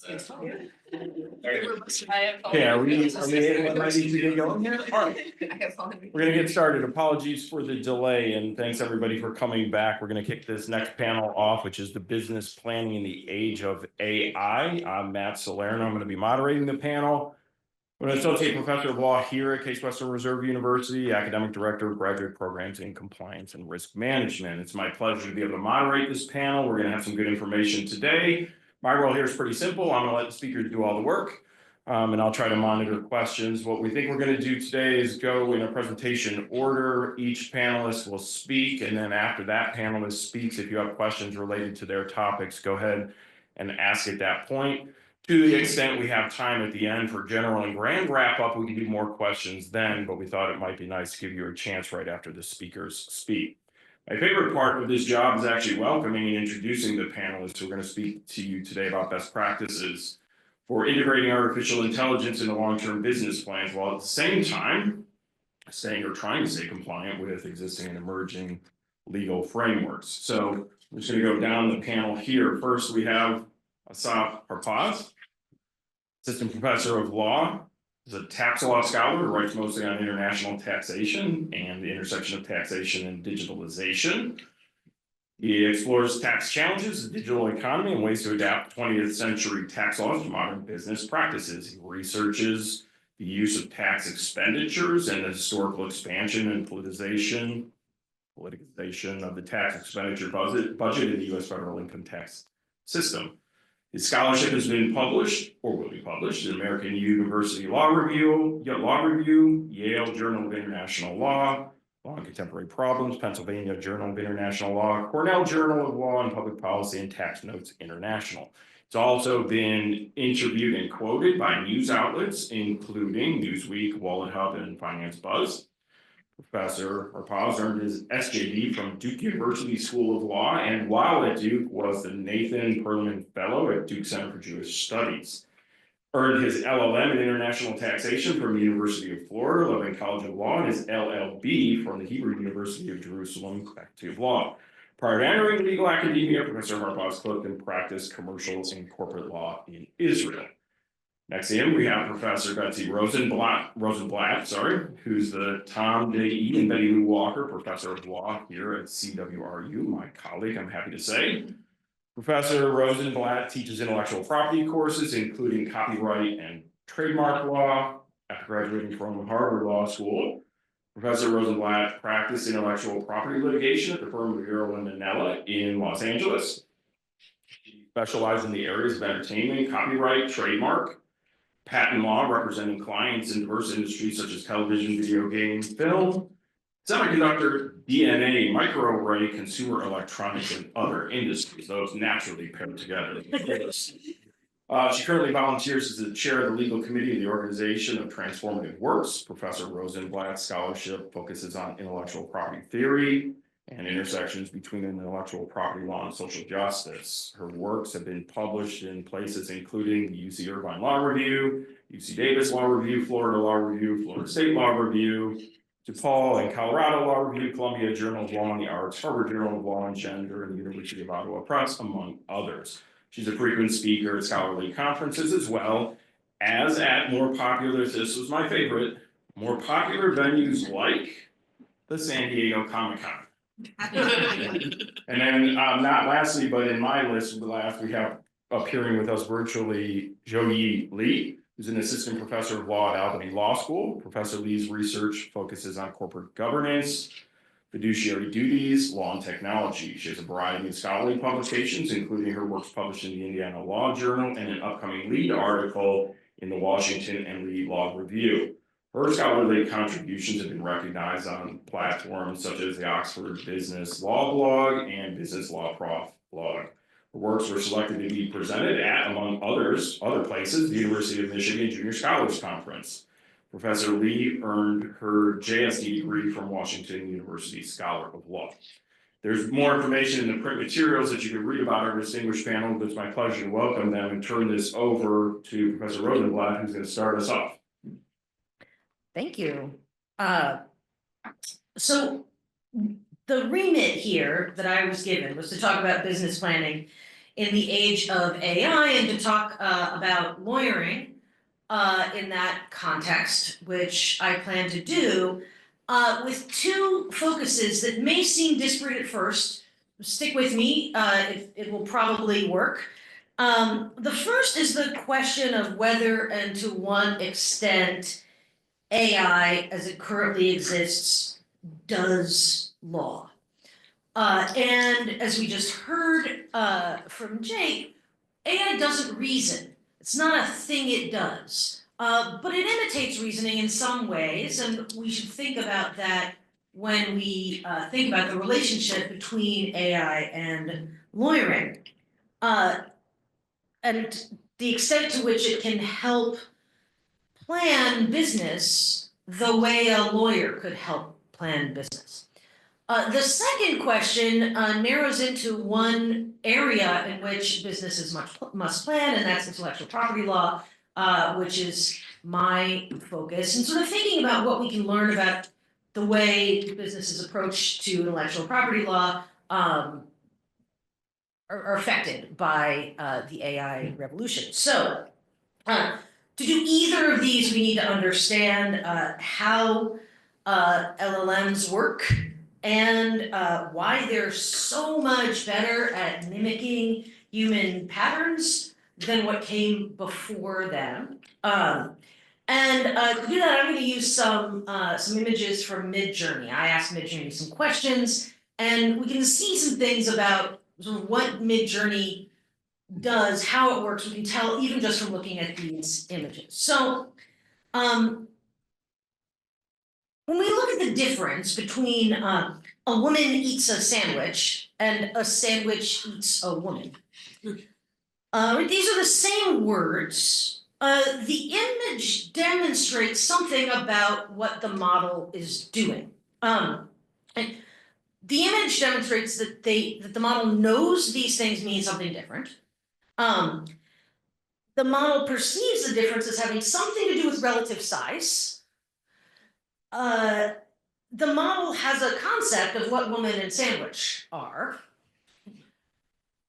Yeah, are we ready to get going here? All right. We're gonna get started. Apologies for the delay and thanks everybody for coming back. We're gonna kick this next panel off, which is the business planning in the age of AI. I'm Matt Salerno. I'm gonna be moderating the panel. I'm an associate professor of law here at Case Western Reserve University, academic director of graduate programs in compliance and risk management. It's my pleasure to be able to moderate this panel. We're gonna have some good information today. My role here is pretty simple. I'm gonna let the speakers do all the work. And I'll try to monitor questions. What we think we're going to do today is go in a presentation order. Each panelist will speak, and then after that panelist speaks, if you have questions related to their topics, go ahead and ask at that point. To the extent we have time at the end for general and grand wrap up, we can do more questions then, but we thought it might be nice to give you a chance right after the speakers speak. My favorite part of this job is actually welcoming and introducing the panelists who are going to speak to you today about best practices for integrating artificial intelligence into long-term business plans, while at the same time staying or trying to stay compliant with existing and emerging legal frameworks. So I'm just going to go down the panel here. First, we have Asaf Harpaz, assistant professor of law. He's a tax law scholar who writes mostly on international taxation and the intersection of taxation and digitalization. He explores tax challenges, the digital economy, and ways to adapt 20th century tax laws to modern business practices. He researches the use of tax expenditures and the historical expansion and politicization of the tax expenditure budget in the U.S. federal income tax system. His scholarship has been published, or will be published, in American University Law Review, Yale Journal of International Law, Law and Contemporary Problems, Pennsylvania Journal of International Law, Cornell Journal of Law and Public Policy, and Tax Notes International. It's also been interviewed and quoted by news outlets, including Newsweek, Wallet Hub, and Finance Buzz. Professor Harpaz earned his SJD from Duke University School of Law, and while at Duke was the Nathan Perlman Fellow at Duke Center for Jewish Studies. Earned his LLM in International Taxation from the University of Florida, Levin College of Law, and his LLB from the Hebrew University of Jerusalem Faculty of Law. Prior to entering legal academia, Professor Harpaz clerked and practiced commercials and corporate law in Israel. Next in, we have Professor Betsy Rosenblatt, who's the Tom J.E. and Betty Lou Walker Professor of Law here at CWRU, my colleague, I'm happy to say. Professor Rosenblatt teaches intellectual property courses, including copyright and trademark law. After graduating from Harvard Law School, Professor Rosenblatt practiced intellectual property litigation at the firm of Earl and Manella in Los Angeles. She specialized in the areas of entertainment, copyright, trademark, patent law, representing clients in diverse industries such as television, video games, film, semiconductor, DNA, microarray, consumer electronics, and other industries. Those naturally pair together. She currently volunteers as the chair of the legal committee of the Organization of Transformative Works. Professor Rosenblatt's scholarship focuses on intellectual property theory and intersections between intellectual property law and social justice. Her works have been published in places including the UC Irvine Law Review, UC Davis Law Review, Florida Law Review, Florida State Law Review, DePaul and Colorado Law Review, Columbia Journal of Law and the Arts, Harvard Journal of Law and Gender, and the University of Ottawa Press, among others. She's a frequent speaker at scholarly conferences as well as at more popular, this was my favorite, more popular venues like the San Diego Comic-Con. And then not lastly, but in my list, we have appearing with us virtually Zhou-Yi Li, who's an assistant professor of law at Albany Law School. Professor Lee's research focuses on corporate governance, fiduciary duties, law, and technology. She has a variety of scholarly publications, including her works published in the Indiana Law Journal and an upcoming lead article in the Washington and Lee Law Review. Her scholarly contributions have been recognized on platforms such as the Oxford Business Law Blog and Business Law Prof blog. Her works were selected to be presented at, among other places, the University of Michigan Junior Scholars Conference. Professor Lee earned her JSD degree from Washington University Scholar of Law. There's more information in the print materials that you can read about our distinguished panel, but it's my pleasure to welcome them and turn this over to Professor Rosenblatt, who's going to start us off. Thank you. So the remit here that I was given was to talk about business planning in the age of AI and to talk about lawyering in that context, which I plan to do with two focuses that may seem disparate at first. Stick with me, it will probably work. The first is the question of whether and to what extent AI, as it currently exists, does law. And as we just heard from Jake, AI doesn't reason. It's not a thing it does, but it imitates reasoning in some ways, and we should think about that when we think about the relationship between AI and lawyering, and the extent to which it can help plan business the way a lawyer could help plan business. The second question narrows into one area in which businesses must plan, and that's intellectual property law, which is my focus. And sort of thinking about what we can learn about the way businesses approach to intellectual property law are affected by the AI revolution. So, to do either of these, we need to understand how LLMs work and why they're so much better at mimicking human patterns than what came before them. And to do that, I'm going to use some images from Midjourney. I asked Midjourney some questions, and we can see some things about sort of what Midjourney does, how it works. We can tell even just from looking at these images. So when we look at the difference between a woman eats a sandwich and a sandwich eats a woman, these are the same words. The image demonstrates something about what the model is doing. And the image demonstrates that the model knows these things mean something different. The model perceives the difference as having something to do with relative size. The model has a concept of what woman and sandwich are,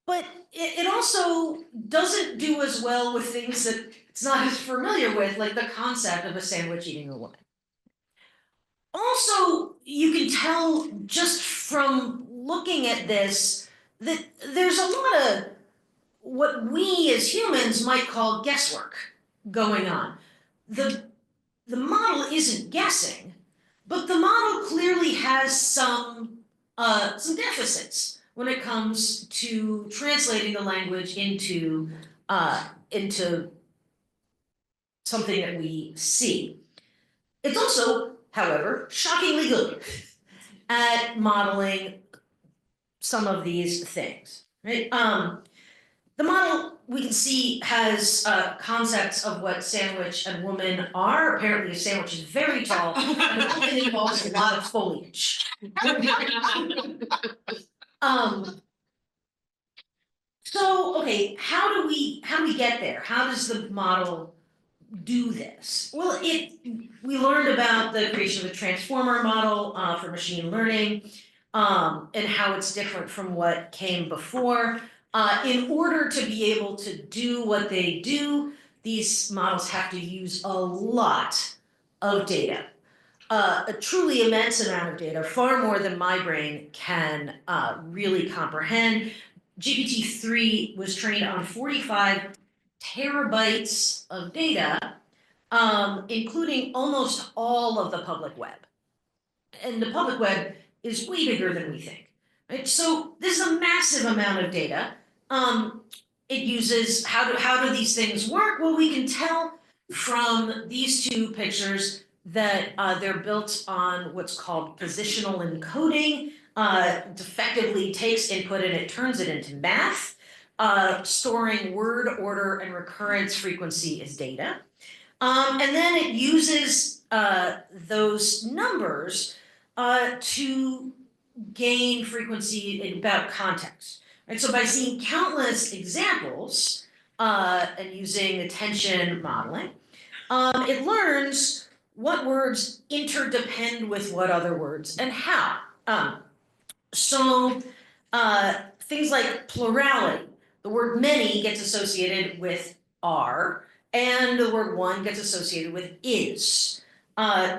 but it also doesn't do as well with things that it's not as familiar with, like the concept of a sandwich eating a woman. Also, you can tell just from looking at this that there's a lot of what we as humans might call guesswork going on. The model isn't guessing, but the model clearly has some deficits when it comes to translating the language into something that we see. It's also, however, shockingly good at modeling some of these things, right? The model, we can see, has concepts of what sandwich and woman are. Apparently, a sandwich is very tall, and a woman involves a lot of foliage. So, okay, how do we get there? How does the model do this? Well, we learned about the creation of a transformer model for machine learning, and how it's different from what came before. In order to be able to do what they do, these models have to use a lot of data, a truly immense amount of data, far more than my brain can really comprehend. GPT-3 was trained on 45 terabytes of data, including almost all of the public web. And the public web is way bigger than we think. Right? So this is a massive amount of data. It uses, how do these things work? Well, we can tell from these two pictures that they're built on what's called positional encoding. It effectively takes input and it turns it into math, storing word order and recurrence frequency as data. And then it uses those numbers to gain frequency about context. Right? So by seeing countless examples and using attention modeling, it learns what words interdepend with what other words and how. So things like plurality. The word many gets associated with are, and the word one gets associated with is.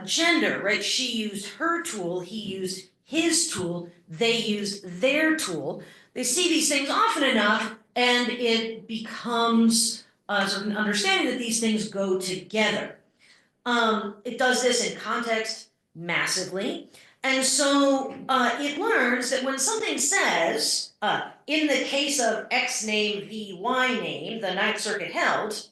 Gender, right? She used her tool, he used his tool, they used their tool. They see these things often enough, and it becomes sort of an understanding that these things go together. It does this in context massively. And so it learns that when something says, in the case of X name v Y name, the Ninth Circuit held,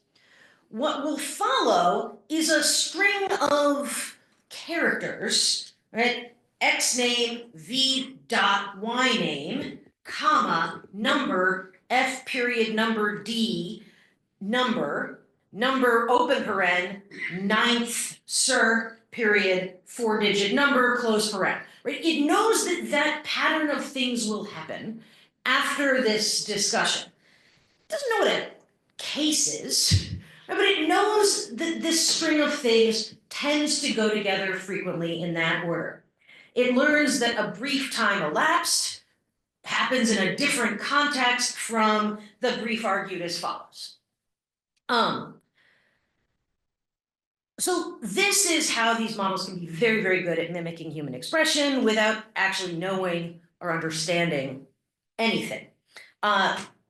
what will follow is a string of characters, right? X name v dot Y name, comma, number, F period number D, number open paren, ninth Sir period 4-digit number close paren, right? It knows that that pattern of things will happen after this discussion. It doesn't know what a case is, right? But it knows that this string of things tends to go together frequently in that order. It learns that a brief time elapsed happens in a different context from the brief argued as follows. So this is how these models can be very, very good at mimicking human expression without actually knowing or understanding anything.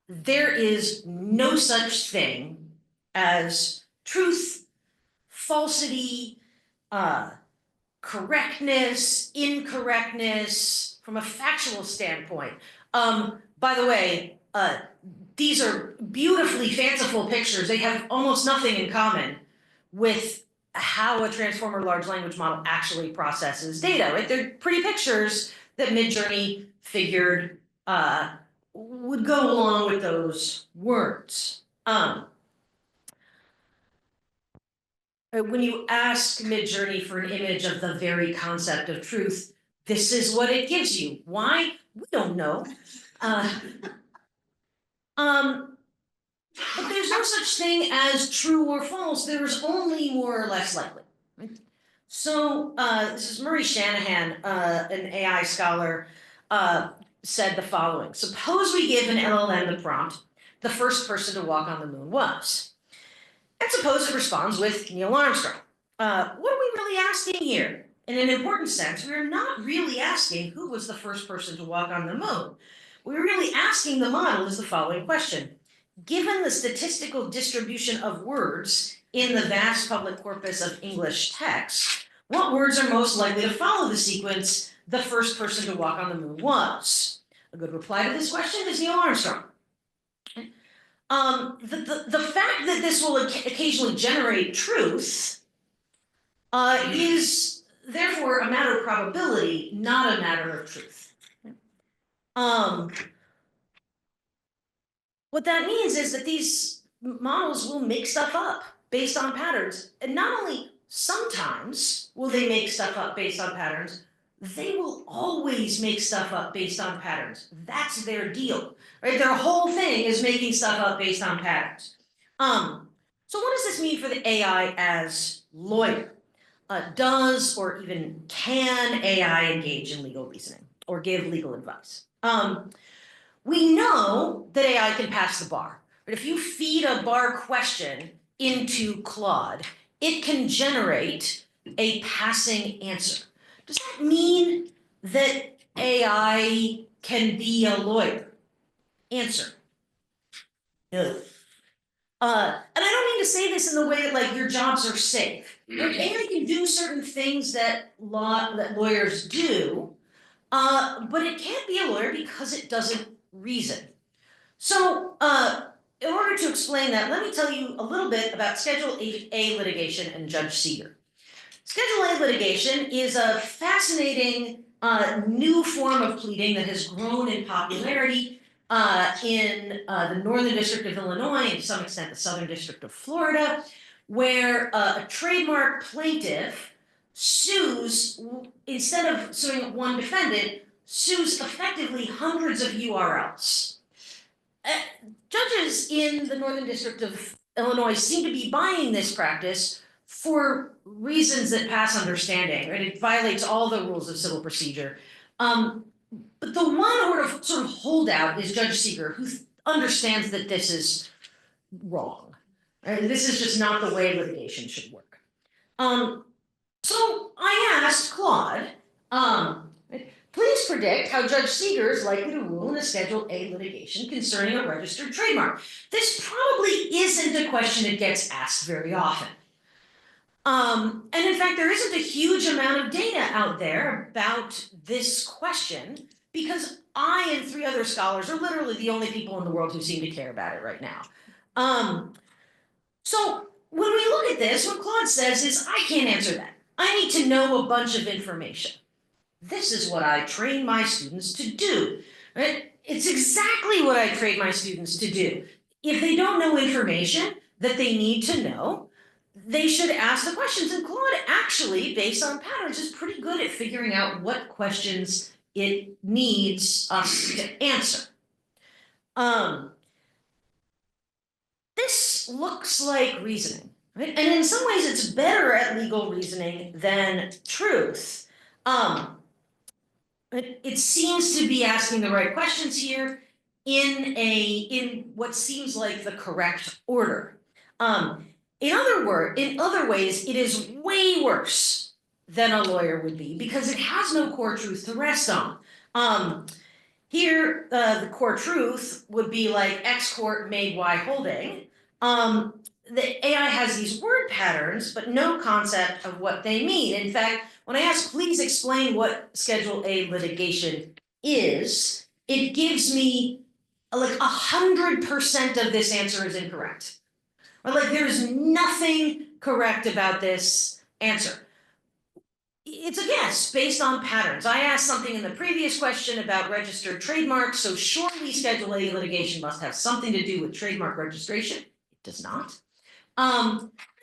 There is no such thing as truth, falsity, correctness, incorrectness from a factual standpoint. By the way, these are beautifully fanciful pictures. They have almost nothing in common with how a transformer large language model actually processes data, right? They're pretty pictures that Midjourney figured would go along with those words. When you ask Midjourney for an image of the very concept of truth, this is what it gives you. Why? We don't know. But there's no such thing as true or false. There is only more or less likely. Right? So this is Murray Shanahan, an AI scholar, said the following. Suppose we give an LLM the prompt, the first person to walk on the moon was. And suppose it responds with Neil Armstrong. What are we really asking here? In an important sense, we are not really asking who was the first person to walk on the moon. We're really asking the model is the following question. Given the statistical distribution of words in the vast public corpus of English text, what words are most likely to follow the sequence the first person to walk on the moon was? A good reply to this question is Neil Armstrong. The fact that this will occasionally generate truth is therefore a matter of probability, not a matter of truth. What that means is that these models will make stuff up based on patterns. And not only sometimes will they make stuff up based on patterns, they will always make stuff up based on patterns. That's their deal, right? Their whole thing is making stuff up based on patterns. So what does this mean for the AI as lawyer? Does or even can AI engage in legal reasoning or give legal advice? We know that AI can pass the bar, but if you feed a bar question into Claude, it can generate a passing answer. Does that mean that AI can be a lawyer? Answer. No. And I don't mean to say this in the way that like your jobs are safe. AI can do certain things that lawyers do, but it can't be a lawyer because it doesn't reason. So in order to explain that, let me tell you a little bit about Schedule A litigation and Judge Seeger. Schedule A litigation is a fascinating new form of pleading that has grown in popularity in the Northern District of Illinois and to some extent the Southern District of Florida, where a trademark plaintiff sues, instead of suing one defendant, sues effectively hundreds of URLs. Judges in the Northern District of Illinois seem to be buying this practice for reasons that pass understanding, right? It violates all the rules of civil procedure. But the one sort of holdout is Judge Seeger, who understands that this is wrong. This is just not the way litigation should work. So I asked Claude, please predict how Judge Seeger is likely to rule in a Schedule A litigation concerning a registered trademark. This probably isn't a question that gets asked very often. And in fact, there isn't a huge amount of data out there about this question because I and 3 other scholars are literally the only people in the world who seem to care about it right now. So when we look at this, what Claude says is, I can't answer that. I need to know a bunch of information. This is what I train my students to do. Right? It's exactly what I train my students to do. If they don't know information that they need to know, they should ask the questions. And Claude actually, based on patterns, is pretty good at figuring out what questions it needs us to answer. This looks like reasoning, right? And in some ways it's better at legal reasoning than truth. It seems to be asking the right questions here in what seems like the correct order. In other ways, it is way worse than a lawyer would be because it has no core truth to rest on. Here, the core truth would be like X court made Y holding. The AI has these word patterns, but no concept of what they mean. In fact, when I ask, please explain what Schedule A litigation is, it gives me like 100% of this answer is incorrect. Or like there's nothing correct about this answer. It's a guess based on patterns. I asked something in the previous question about registered trademarks, so surely Schedule A litigation must have something to do with trademark registration. It does not.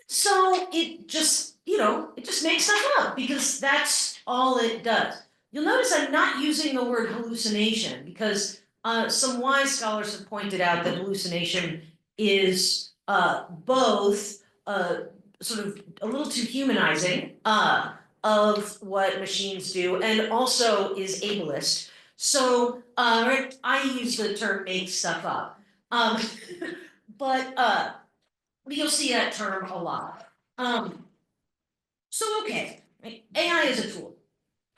So it just, it just makes stuff up because that's all it does. You'll notice I'm not using the word hallucination because some wise scholars have pointed out that hallucination is both sort of a little too humanizing of what machines do and also is ableist. So I use the term make stuff up. But you'll see that term a lot. So okay, right? AI is a tool.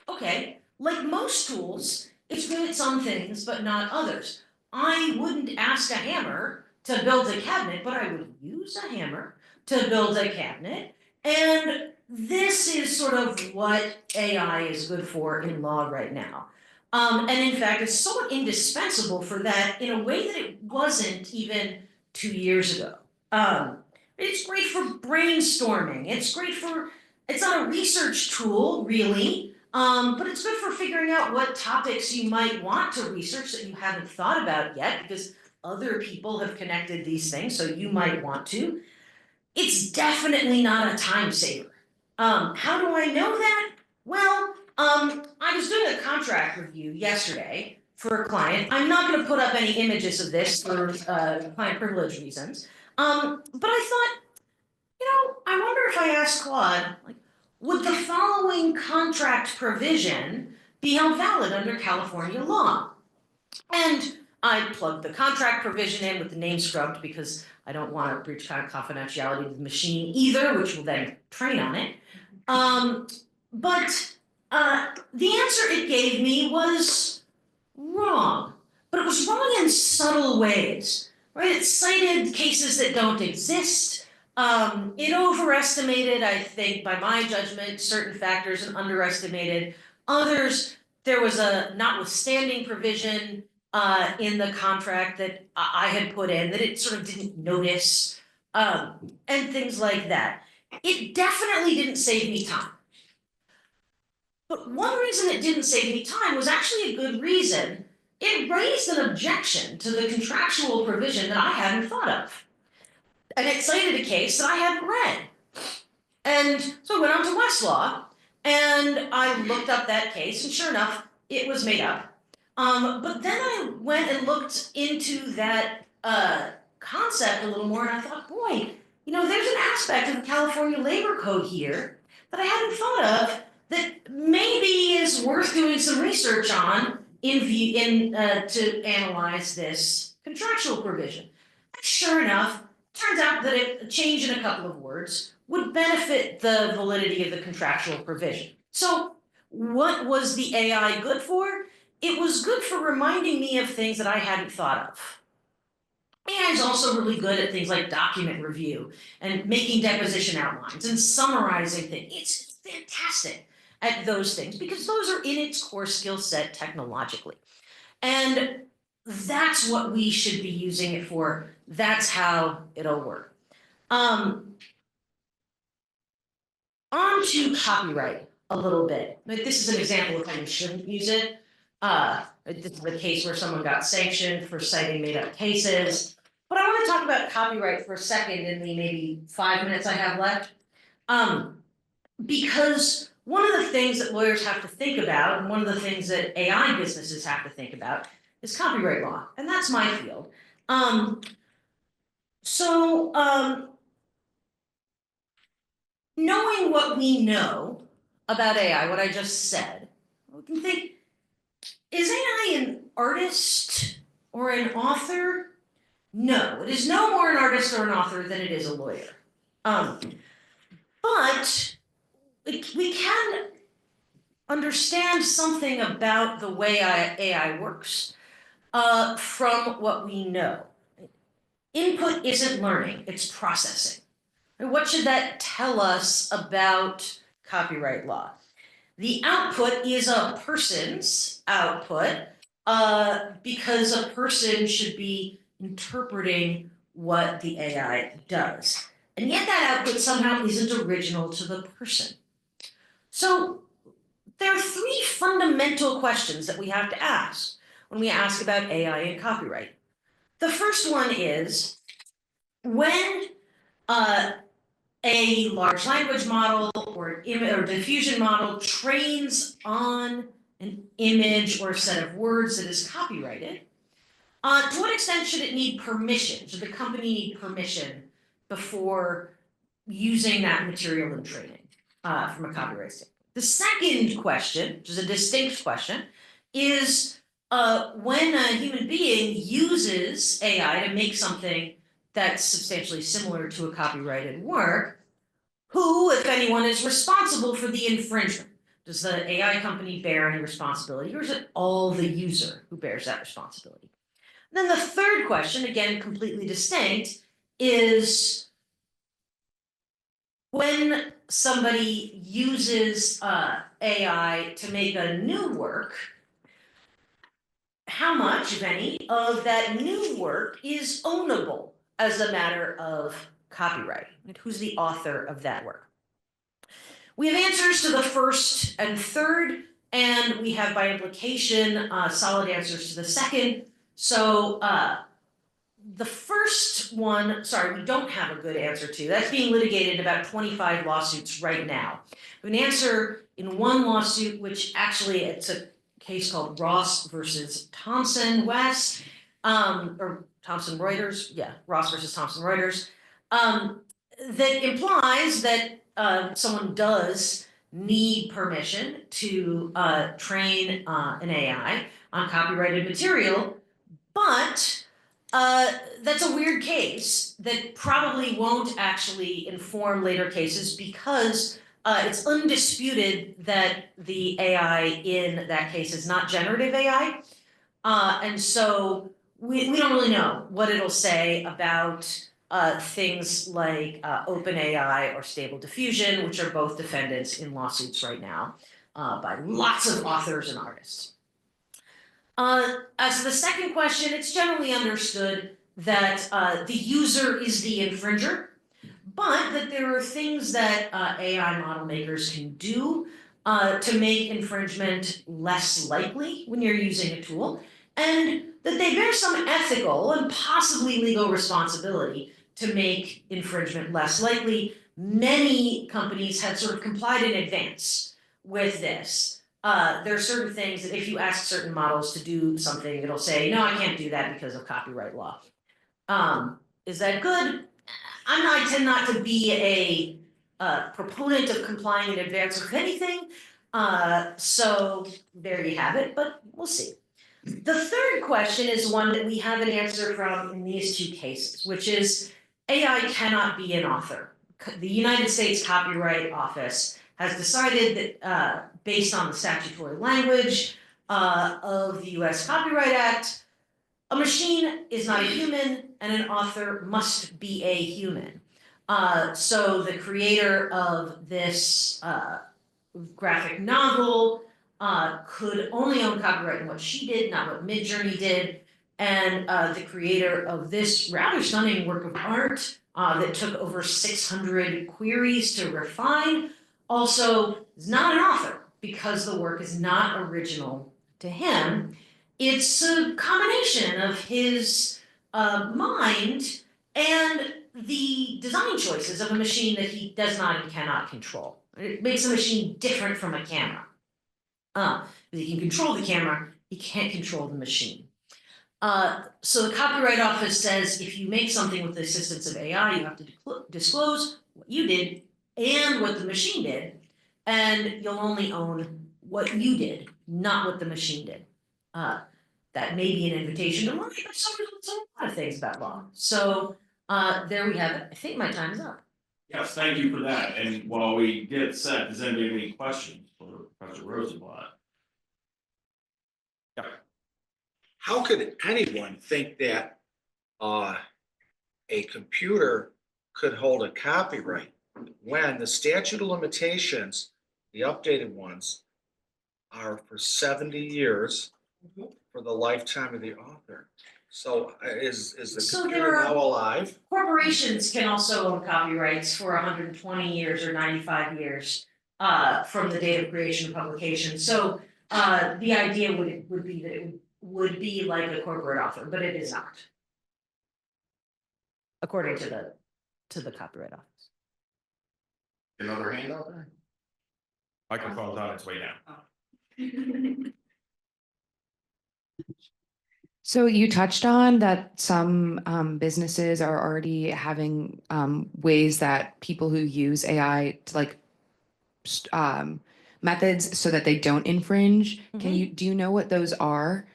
Okay, like most tools, it's good at some things, but not others. I wouldn't ask a hammer to build a cabinet, but I would use a hammer to build a cabinet. And this is sort of what AI is good for in law right now. And in fact, it's somewhat indispensable for that in a way that it wasn't even 2 years ago. It's great for brainstorming. It's not a research tool, really, but it's good for figuring out what topics you might want to research that you haven't thought about yet, because other people have connected these things, so you might want to. It's definitely not a time saver. How do I know that? Well, I was doing a contract review yesterday for a client. I'm not going to put up any images of this for client privilege reasons. But I thought, I wonder if I asked Claude, like, would the following contract provision be held valid under California law? And I plugged the contract provision in with the name scrubbed because I don't want to breach kind of confidentiality of the machine either, which will then train on it. But the answer it gave me was wrong. But it was wrong in subtle ways. Right? It cited cases that don't exist. It overestimated, I think, by my judgment, certain factors and underestimated others. There was a notwithstanding provision in the contract that I had put in that it sort of didn't notice, and things like that. It definitely didn't save me time. But one reason it didn't save me time was actually a good reason. It raised an objection to the contractual provision that I hadn't thought of. And it cited a case that I hadn't read. And so I went on to Westlaw, and I looked up that case, and sure enough, it was made up. But then I went and looked into that concept a little more, and I thought, boy, there's an aspect of the California Labor Code here that I hadn't thought of that maybe is worth doing some research on to analyze this contractual provision. And sure enough, turns out that a change in a couple of words would benefit the validity of the contractual provision. So what was the AI good for? It was good for reminding me of things that I hadn't thought of. AI is also really good at things like document review and making deposition outlines and summarizing things. It's fantastic at those things because those are in its core skill set technologically. And that's what we should be using it for. That's how it'll work. On to copyright a little bit. This is an example of how you shouldn't use it. This is the case where someone got sanctioned for citing made-up cases. But I want to talk about copyright for a second in the maybe 5 minutes I have left. Because one of the things that lawyers have to think about, and one of the things that AI businesses have to think about, is copyright law. And that's my field. Knowing what we know about AI, what I just said, we can think, is AI an artist or an author? No, it is no more an artist or an author than it is a lawyer. But we can understand something about the way AI works from what we know. Input isn't learning, it's processing. What should that tell us about copyright law? The output is a person's output because a person should be interpreting what the AI does. And yet that output somehow isn't original to the person. So there are 3 fundamental questions that we have to ask when we ask about AI and copyright. The first one is, when a large language model or diffusion model trains on an image or a set of words that is copyrighted, to what extent should it need permission? Should the company need permission before using that material in training from a copyright standpoint? The second question, which is a distinct question, is when a human being uses AI to make something that's substantially similar to a copyrighted work, who, if anyone, is responsible for the infringement? Does the AI company bear any responsibility, or is it all the user who bears that responsibility? Then the third question, again completely distinct, is when somebody uses AI to make a new work, how much, if any, of that new work is ownable as a matter of copyright? Who's the author of that work? We have answers to the first and third, and we have, by implication, solid answers to the second. So the first one, sorry, we don't have a good answer to. That's being litigated in about 25 lawsuits right now. We have an answer in one lawsuit, which actually it's a case called Ross versus Thomson West, or Thomson Reuters, yeah, Ross versus Thomson Reuters, that implies that someone does need permission to train an AI on copyrighted material, but that's a weird case that probably won't actually inform later cases because it's undisputed that the AI in that case is not generative AI. And so we don't really know what it'll say about things like OpenAI or Stable Diffusion, which are both defendants in lawsuits right now by lots of authors and artists. As to the second question, it's generally understood that the user is the infringer, but that there are things that AI model makers can do to make infringement less likely when you're using a tool, and that they bear some ethical and possibly legal responsibility to make infringement less likely. Many companies have sort of complied in advance with this. There are certain things that if you ask certain models to do something, it'll say, no, I can't do that because of copyright law. Is that good? I tend not to be a proponent of complying in advance with anything. So there you have it, but we'll see. The third question is one that we have an answer from in these two cases, which is AI cannot be an author. The United States Copyright Office has decided that, based on the statutory language of the US Copyright Act, a machine is not a human and an author must be a human. So the creator of this graphic novel could only own copyright in what she did, not what Midjourney did. And the creator of this rather stunning work of art that took over 600 queries to refine also is not an author because the work is not original to him. It's a combination of his mind and the design choices of a machine that he does not and cannot control. It makes a machine different from a camera. He can control the camera, he can't control the machine. So the Copyright Office says if you make something with the assistance of AI, you have to disclose what you did and what the machine did, and you'll only own what you did, not what the machine did. That may be an invitation to learn, but so a lot of things about law. So there we have it. I think my time is up. Yes, thank you for that. And while we get set, does anybody have any questions for Professor Rosenblatt? Yeah. How could anyone think that a computer could hold a copyright when the statute of limitations, the updated ones, are for 70 years for the lifetime of the author? So is the So computer there are- now alive? Corporations can also own copyrights for 120 years or 95 years from the date of creation and publication. So the idea would be that it would be like a corporate author, but it is not, according to the Copyright Office. Another hand out there? Microphone's on its way down. So you touched on that some businesses are already having ways that people who use AI to methods so that they don't infringe. Do you know what those are?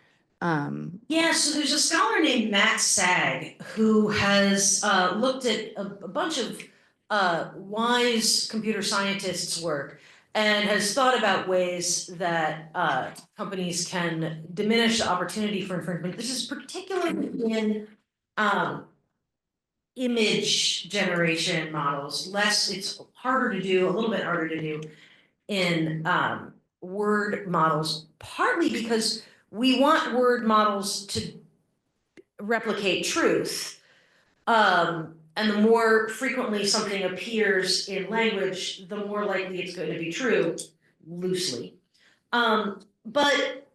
Yeah, so there's a scholar named Matt Sag who has looked at a bunch of wise computer scientists' work and has thought about ways that companies can diminish the opportunity for infringement. This is particularly in image generation models. It's harder to do, a little bit harder to do in word models, partly because we want word models to replicate truth. And the more frequently something appears in language, the more likely it's going to be true, loosely. But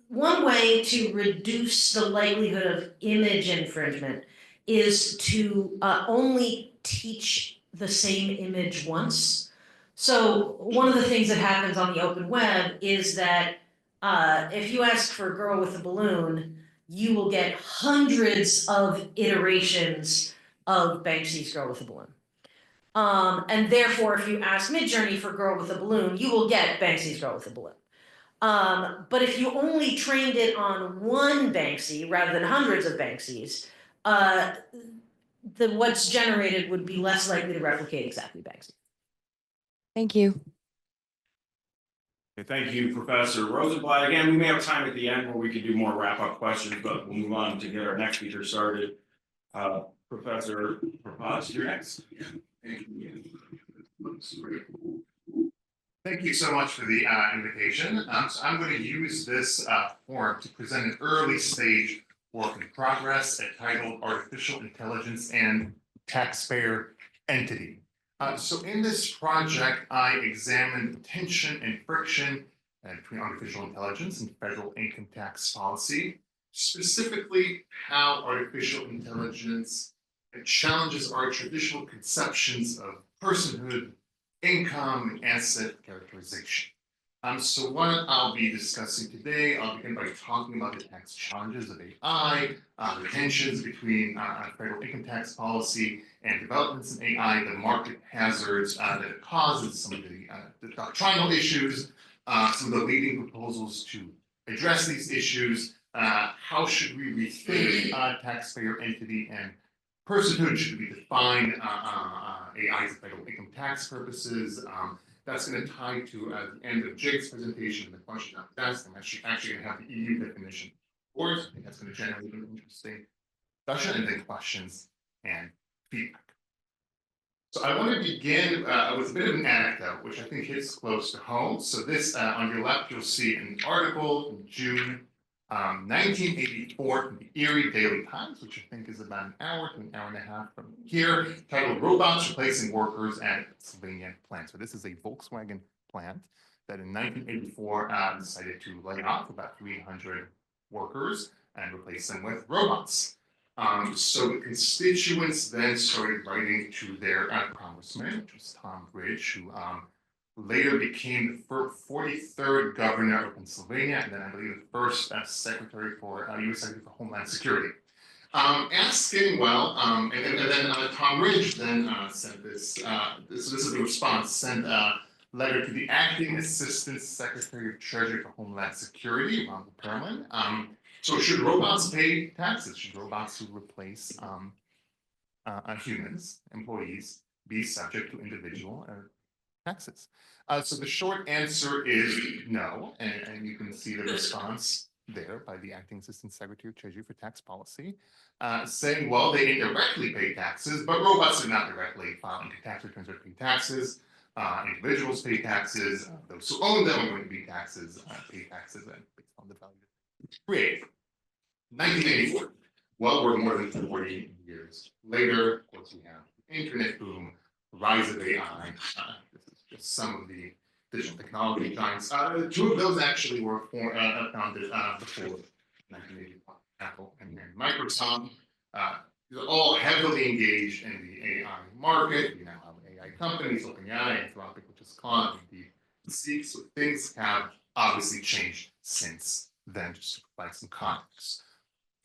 one way to reduce the likelihood of image infringement is to only teach the same image once. So one of the things that happens on the open web is that if you ask for a girl with a balloon, you will get hundreds of iterations of Banksy's girl with a balloon. And therefore, if you ask Midjourney for girl with a balloon, you will get Banksy's girl with a balloon. But if you only trained it on one Banksy rather than hundreds of Banksys, what's generated would be less likely to replicate exactly Banksy. Thank you. Okay, thank you, Professor Rosenblatt. Again, we may have time at the end where we can do more wrap-up questions, but we'll move on to get our next speaker started. Professor Propaz, you're next. Thank you so much for the invitation. So I'm going to use this forum to present an early stage work in progress entitled Artificial Intelligence and Taxpayer Entity. So in this project, I examined tension and friction between artificial intelligence and federal income tax policy, specifically how artificial intelligence challenges our traditional conceptions of personhood, income, and asset characterization. So what I'll be discussing today, I'll begin by talking about the tax challenges of AI, the tensions between federal income tax policy and developments in AI, the market hazards that it causes, some of the doctrinal issues, some of the leading proposals to address these issues. How should we rethink taxpayer entity and personhood should be defined? AI is for income tax purposes. That's going to tie to the end of Jake's presentation. The question I'm asking, I'm actually going to have the EU definition. Of course, I think that's going to generate an interesting discussion and then questions and feedback. So I want to begin with a bit of an anecdote, which I think hits close to home. So this, on your left, you'll see an article in June 1984 from the Erie Daily Times, which I think is about an hour to an hour and a half from here, titled "Robots Replacing Workers at Pennsylvania Plant." So this is a Volkswagen plant that in 1984 decided to lay off about 300 workers and replace them with robots. So the constituents then started writing to their congressman, which was Tom Bridge, who later became the 43rd governor of Pennsylvania, and then I believe the first secretary for U.S. Secretary for Homeland Security. Asking, well, and then Tom Ridge then sent this. So this is the response. Sent a letter to the acting Assistant Secretary of Treasury for Homeland Security, Ronald Perlin. So should robots pay taxes? Should robots who replace humans, employees, be subject to individual taxes? So the short answer is no, and you can see the response there by the acting Assistant Secretary of Treasury for Tax Policy, saying, well, they indirectly pay taxes, but robots do not directly file income tax returns or pay taxes. Individuals pay taxes. Those who own them are going to pay taxes and based on the value create. 1984. Well, we're more than 40 years later. Of course, we have the internet boom, rise of AI. This is just some of the digital technology giants. Two of those actually were founded before 1985. Apple and Microsoft. They're all heavily engaged in the AI market. We now have AI companies, OpenAI, Anthropic, which is Claude, DeepSeek. So things have obviously changed since then, just to provide some context.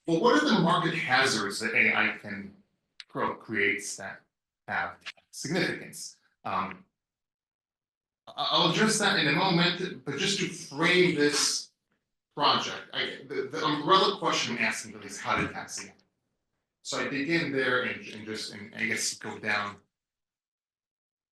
Well, what are the market hazards that AI can creates that have significance? I'll address that in a moment, but just to frame this project, the umbrella question I'm asking really is how to tax it. So I begin there and I guess go down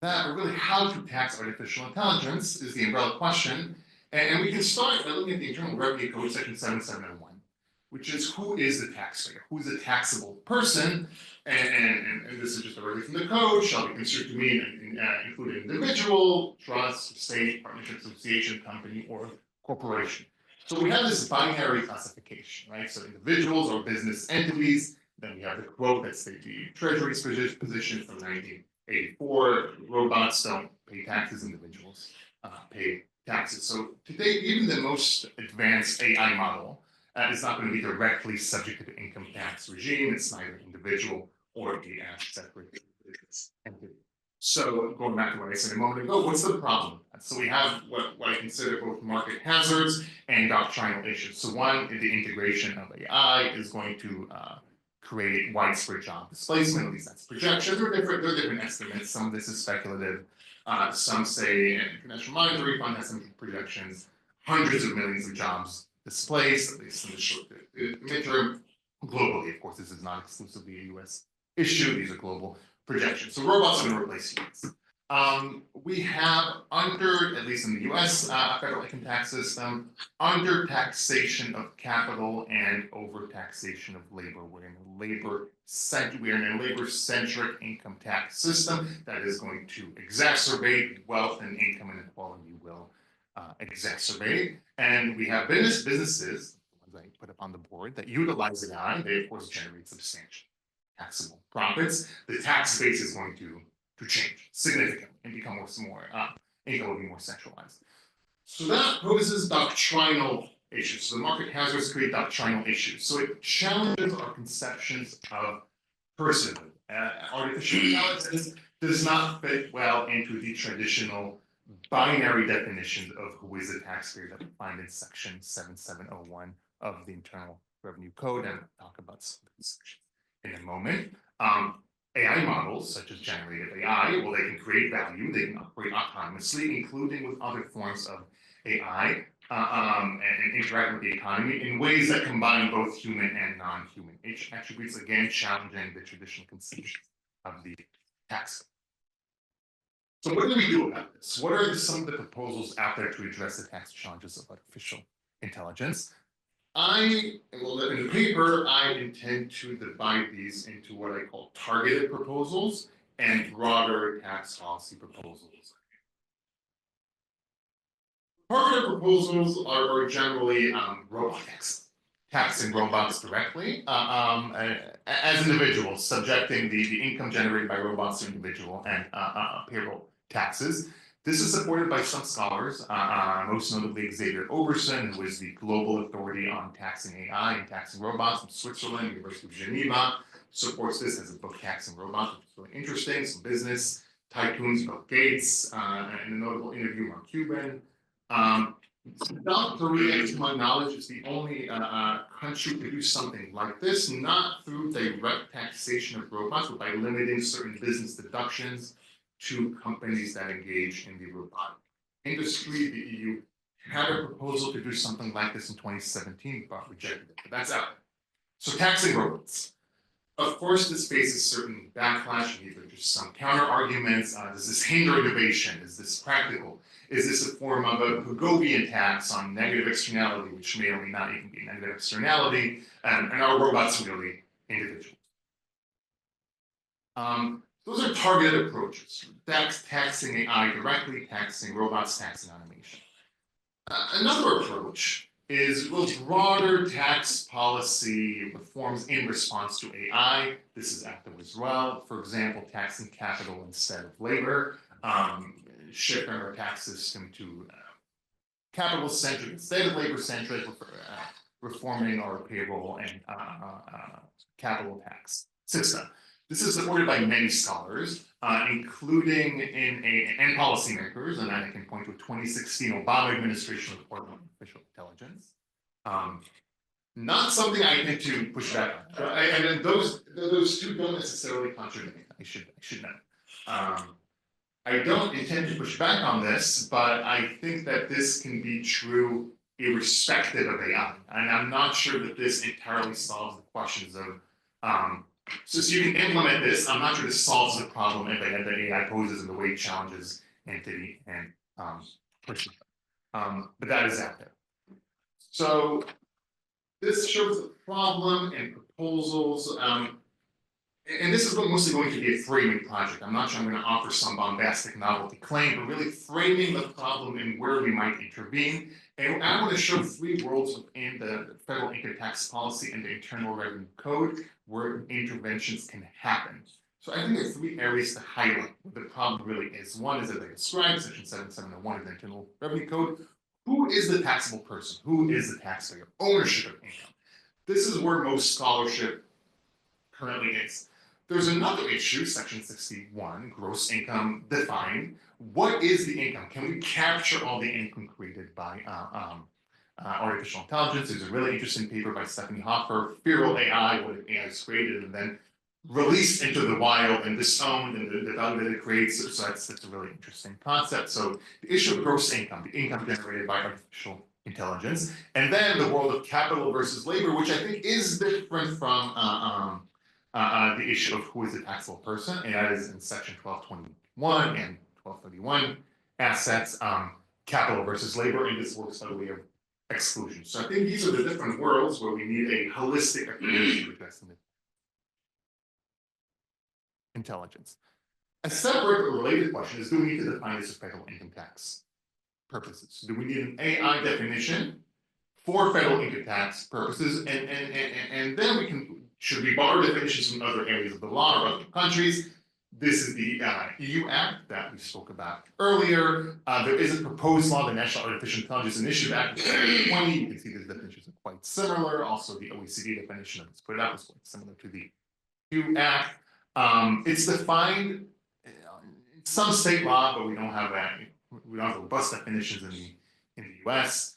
that, but really how to tax artificial intelligence is the umbrella question. And we can start by looking at the Internal Revenue Code, section 7701. Which is who is the taxpayer? Who's a taxable person? And this is just a really from the code, shall be considered to mean include an individual, trust, state, partnership, association, company, or corporation. So we have this binary classification, right? So individuals or business entities. Then we have the quote that's the Treasury's position from 1984. Robots don't pay taxes, individuals pay taxes. So today, even the most advanced AI model is not going to be directly subject to the income tax regime. It's neither individual or a separate entity. So going back to what I said a moment ago, what's the problem? So we have what I consider both market hazards and doctrinal issues. So one, the integration of AI is going to create widespread job displacement. At least that's projection. There are different estimates. Some of this is speculative. Some say, and International Monetary Fund has some projections, hundreds of millions of jobs displaced, at least in the short midterm. Globally, of course, this is not exclusively a U.S. issue. These are global projections. So robots are going to replace humans. We have under, at least in the U.S. Federal income tax system, under taxation of capital and over taxation of labor. We're in a labor-centric income tax system that is going to exacerbate wealth and income inequality will exacerbate. And we have businesses, the ones I put up on the board, that utilize AI. They, of course, generate substantial taxable profits. The tax base is going to change significantly and become more income will be more centralized. So that poses doctrinal issues. So the market hazards create doctrinal issues. So it challenges our conceptions of personhood. Artificial intelligence does not fit well into the traditional binary definitions of who is a taxpayer that we find in section 7701 of the Internal Revenue Code, and I'll talk about some of these sections in a moment. AI models, such as generative AI, well, they can create value, they can operate autonomously, including with other forms of AI, and interact with the economy in ways that combine both human and non-human attributes, again, challenging the traditional conceptions of the tax. So what do we do about this? What are some of the proposals out there to address the tax challenges of artificial intelligence? In the paper, I intend to divide these into what I call targeted proposals and broader tax policy proposals. Targeted proposals are generally robotics, taxing robots directly as individuals, subjecting the income generated by robots to individual and payroll taxes. This is supported by some scholars, most notably Xavier Oberson, who is the global authority on taxing AI and taxing robots from Switzerland, University of Geneva, supports this as a book, Taxing Robots, which is really interesting. Some business tycoons, Bill Gates, and a notable interview on Cuban. South Korea, to my knowledge, is the only country to do something like this, not through direct taxation of robots, but by limiting certain business deductions to companies that engage in the robotic industry. The EU had a proposal to do something like this in 2017, but rejected it. But that's out there. So taxing robots. Of course, this faces certain backlash, and either just some counter arguments. Does this hinder innovation? Is this practical? Is this a form of a Hagovian tax on negative externality, which may or may not even be negative externality? And are robots really individuals? Those are targeted approaches. Taxing AI directly, taxing robots, taxing automation. Another approach is broader tax policy reforms in response to AI. This is active as well. For example, taxing capital instead of labor, shifting our tax system to capital-centric instead of labor-centric, reforming our payroll and capital tax system. This is supported by many scholars, including and policymakers, and I can point to a 2016 Obama administration report on artificial intelligence. Not something I intend to push back on. And those two don't necessarily contradict. I should know. I don't intend to push back on this, but I think that this can be true irrespective of AI. And I'm not sure that this entirely solves the questions of so you can implement this. I'm not sure this solves the problem that AI poses and the way it challenges entity and person. But that is out there. So this shows the problem and proposals. And this is mostly going to be a framing project. I'm not sure I'm going to offer some bombastic novelty claim, but really framing the problem and where we might intervene. And I want to show three worlds within the federal income tax policy and the Internal Revenue Code where interventions can happen. So I think there are three areas to highlight what the problem really is. One is, as I described, Section 7701 of the Internal Revenue Code. Who is the taxable person? Who is the taxpayer? Ownership of income. This is where most scholarship currently is. There's another issue, Section 61, gross income defined. What is the income? Can we capture all the income created by artificial intelligence? There's a really interesting paper by Stephanie Hoffer, Feral AI, what AI is created and then released into the wild and disowned and the value that it creates. So that's a really interesting concept. So the issue of gross income, the income generated by artificial intelligence, and then the world of capital versus labor, which I think is different from the issue of who is the taxable person, and that is in Section 1221 and 1231 assets, capital versus labor, and this works by way of exclusion. So I think these are the different worlds where we need a holistic approach to addressing the intelligence. A separate related question is, do we need to define this as federal income tax purposes? Do we need an AI definition for federal income tax purposes? And then we can, should we borrow definitions from other areas of the law or other countries? This is the EU Act that we spoke about earlier. There is a proposed law, the National Artificial Intelligence Initiative Act of 2020. You can see these definitions are quite similar. Also, the OECD definition of what's put out is quite similar to the EU Act. It's defined in some state law, but we don't have robust definitions in the US.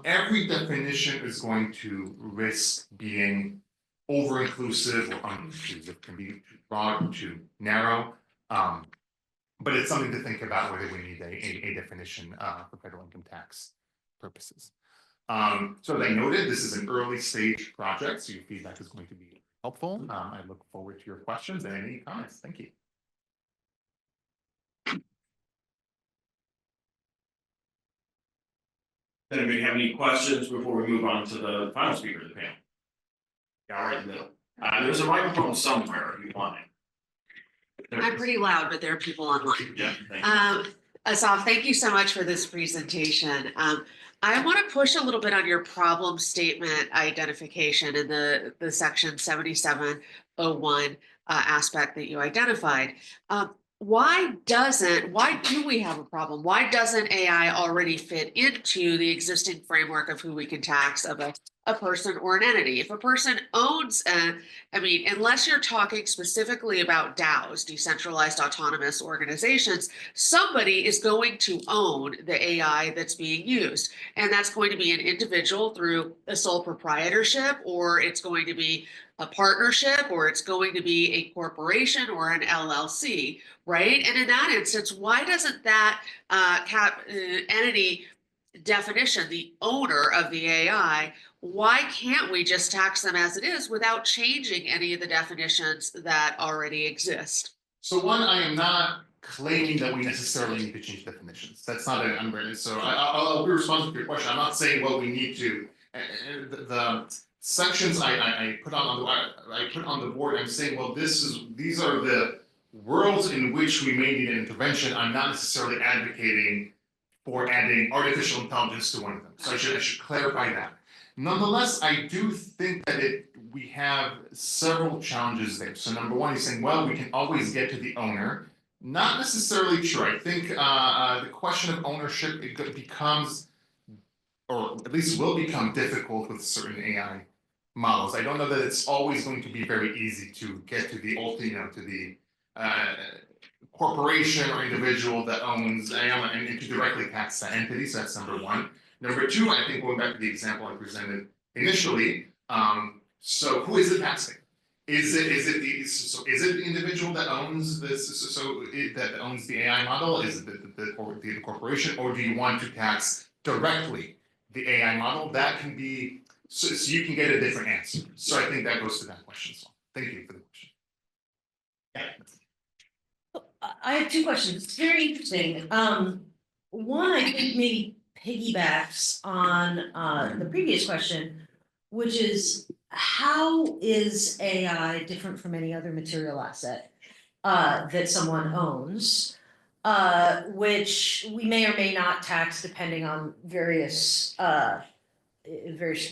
Every definition is going to risk being over-inclusive or under-inclusive, can be too broad or too narrow. But it's something to think about whether we need a definition for federal income tax purposes. So as I noted, this is an early stage project, so your feedback is going to be helpful. I look forward to your questions and any comments. Thank you. Anybody have any questions before we move on to the final speaker of the panel? Yeah, right in the middle. There's a microphone somewhere if you want it. I'm pretty loud, but there are people online. Yeah, thank you. Asaf, thank you so much for this presentation. I want to push a little bit on your problem statement identification in the section 7701 aspect that you identified. Why do we have a problem? Why doesn't AI already fit into the existing framework of who we can tax of a person or an entity? If a person owns, unless you're talking specifically about DAOs, decentralized autonomous organizations, somebody is going to own the AI that's being used. And that's going to be an individual through a sole proprietorship, or it's going to be a partnership, or it's going to be a corporation or an LLC, right? And in that instance, why doesn't that entity definition, the owner of the AI, why can't we just tax them as it is without changing any of the definitions that already exist? So one, I am not claiming that we necessarily need to change definitions. That's not an umbrella. So I'll be responsive to your question. I'm not saying, well, we need to. The sections I put on the board, I'm saying, well, these are the worlds in which we may need an intervention. I'm not necessarily advocating for adding artificial intelligence to one of them. So I should clarify that. Nonetheless, I do think that we have several challenges there. So number one, he's saying, well, we can always get to the owner. Not necessarily true. I think the question of ownership, it becomes, or at least will become, difficult with certain AI models. I don't know that it's always going to be very easy to get to the ultimate, to the corporation or individual that owns AI and to directly tax that entity. So that's number one. Number two, I think going back to the example I presented initially, so who is it taxing? Is it the individual that owns this? That owns the AI model? Is it the corporation, or do you want to tax directly the AI model? That can be so you can get a different answer. So I think that goes to that question as well. Thank you for the question. Yeah. I have two questions. It's very interesting. One, I think maybe piggybacks on the previous question, which is how is AI different from any other material asset that someone owns, which we may or may not tax depending on various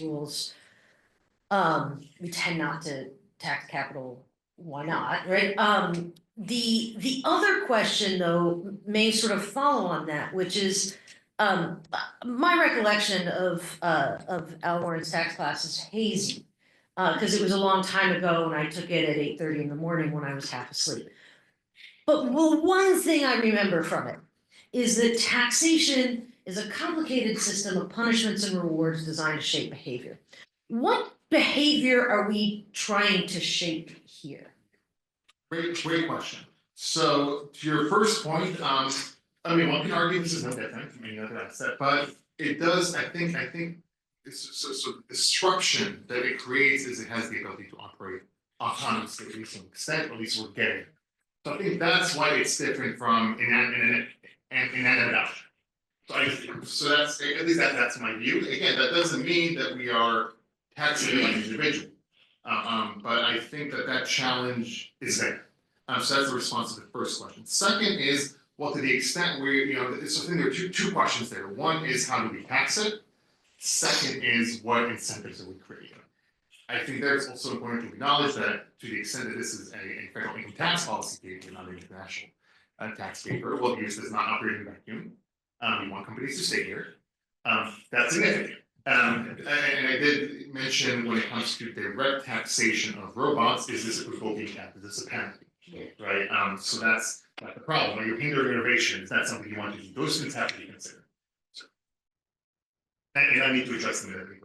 rules. We tend not to tax capital. Why not, right? The other question, though, may sort of follow on that, which is my recollection of Al Warren's tax class is hazy, because it was a long time ago and I took it at 8:30 in the morning when I was half asleep. But one thing I remember from it is that taxation is a complicated system of punishments and rewards designed to shape behavior. What behavior are we trying to shape here? Great question. So to your first point, one can argue this is no different from any other asset, but it does. I think so the disruption that it creates is it has the ability to operate autonomously to some extent, or at least we're getting. So I think that's why it's different from inanimate object. So that's at least that's my view. Again, that doesn't mean that we are taxing like an individual. But I think that challenge is there. So that's the response to the first question. Second is, well, to the extent where, so I think there are two questions there. One is how do we tax it? Second is what incentives are we creating? I think there's also important to acknowledge that to the extent that this is a federal income tax policy paper, not an international tax paper, well, because does not operate in a vacuum. We want companies to stay here. That's significant. And I did mention when it comes to direct taxation of robots, is this a provoking cap? Is this a penalty? Right? So that's not the problem. When you hinder innovation, it's not something you want to do. Those things have to be considered. So, and I need to address them in.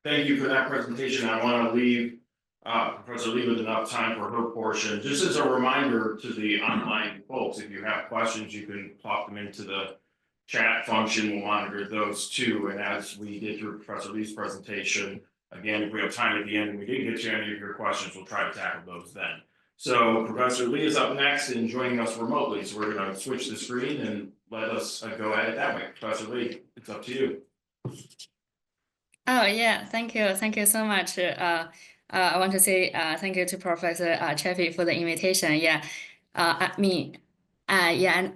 Thank you for that presentation. I want to leave Professor Lee with enough time for her portion. Just as a reminder to the online folks, if you have questions, you can plop them into the chat function will monitor those too. And as we did through Professor Lee's presentation, again, if we have time at the end and we didn't get to any of your questions, we'll try to tackle those then. So Professor Lee is up next and joining us remotely. So we're going to switch the screen and let us go at it that way. Professor Lee, it's up to you. Oh, yeah, thank you. Thank you so much. I want to say thank you to Professor Chaffee for the invitation. Yeah, I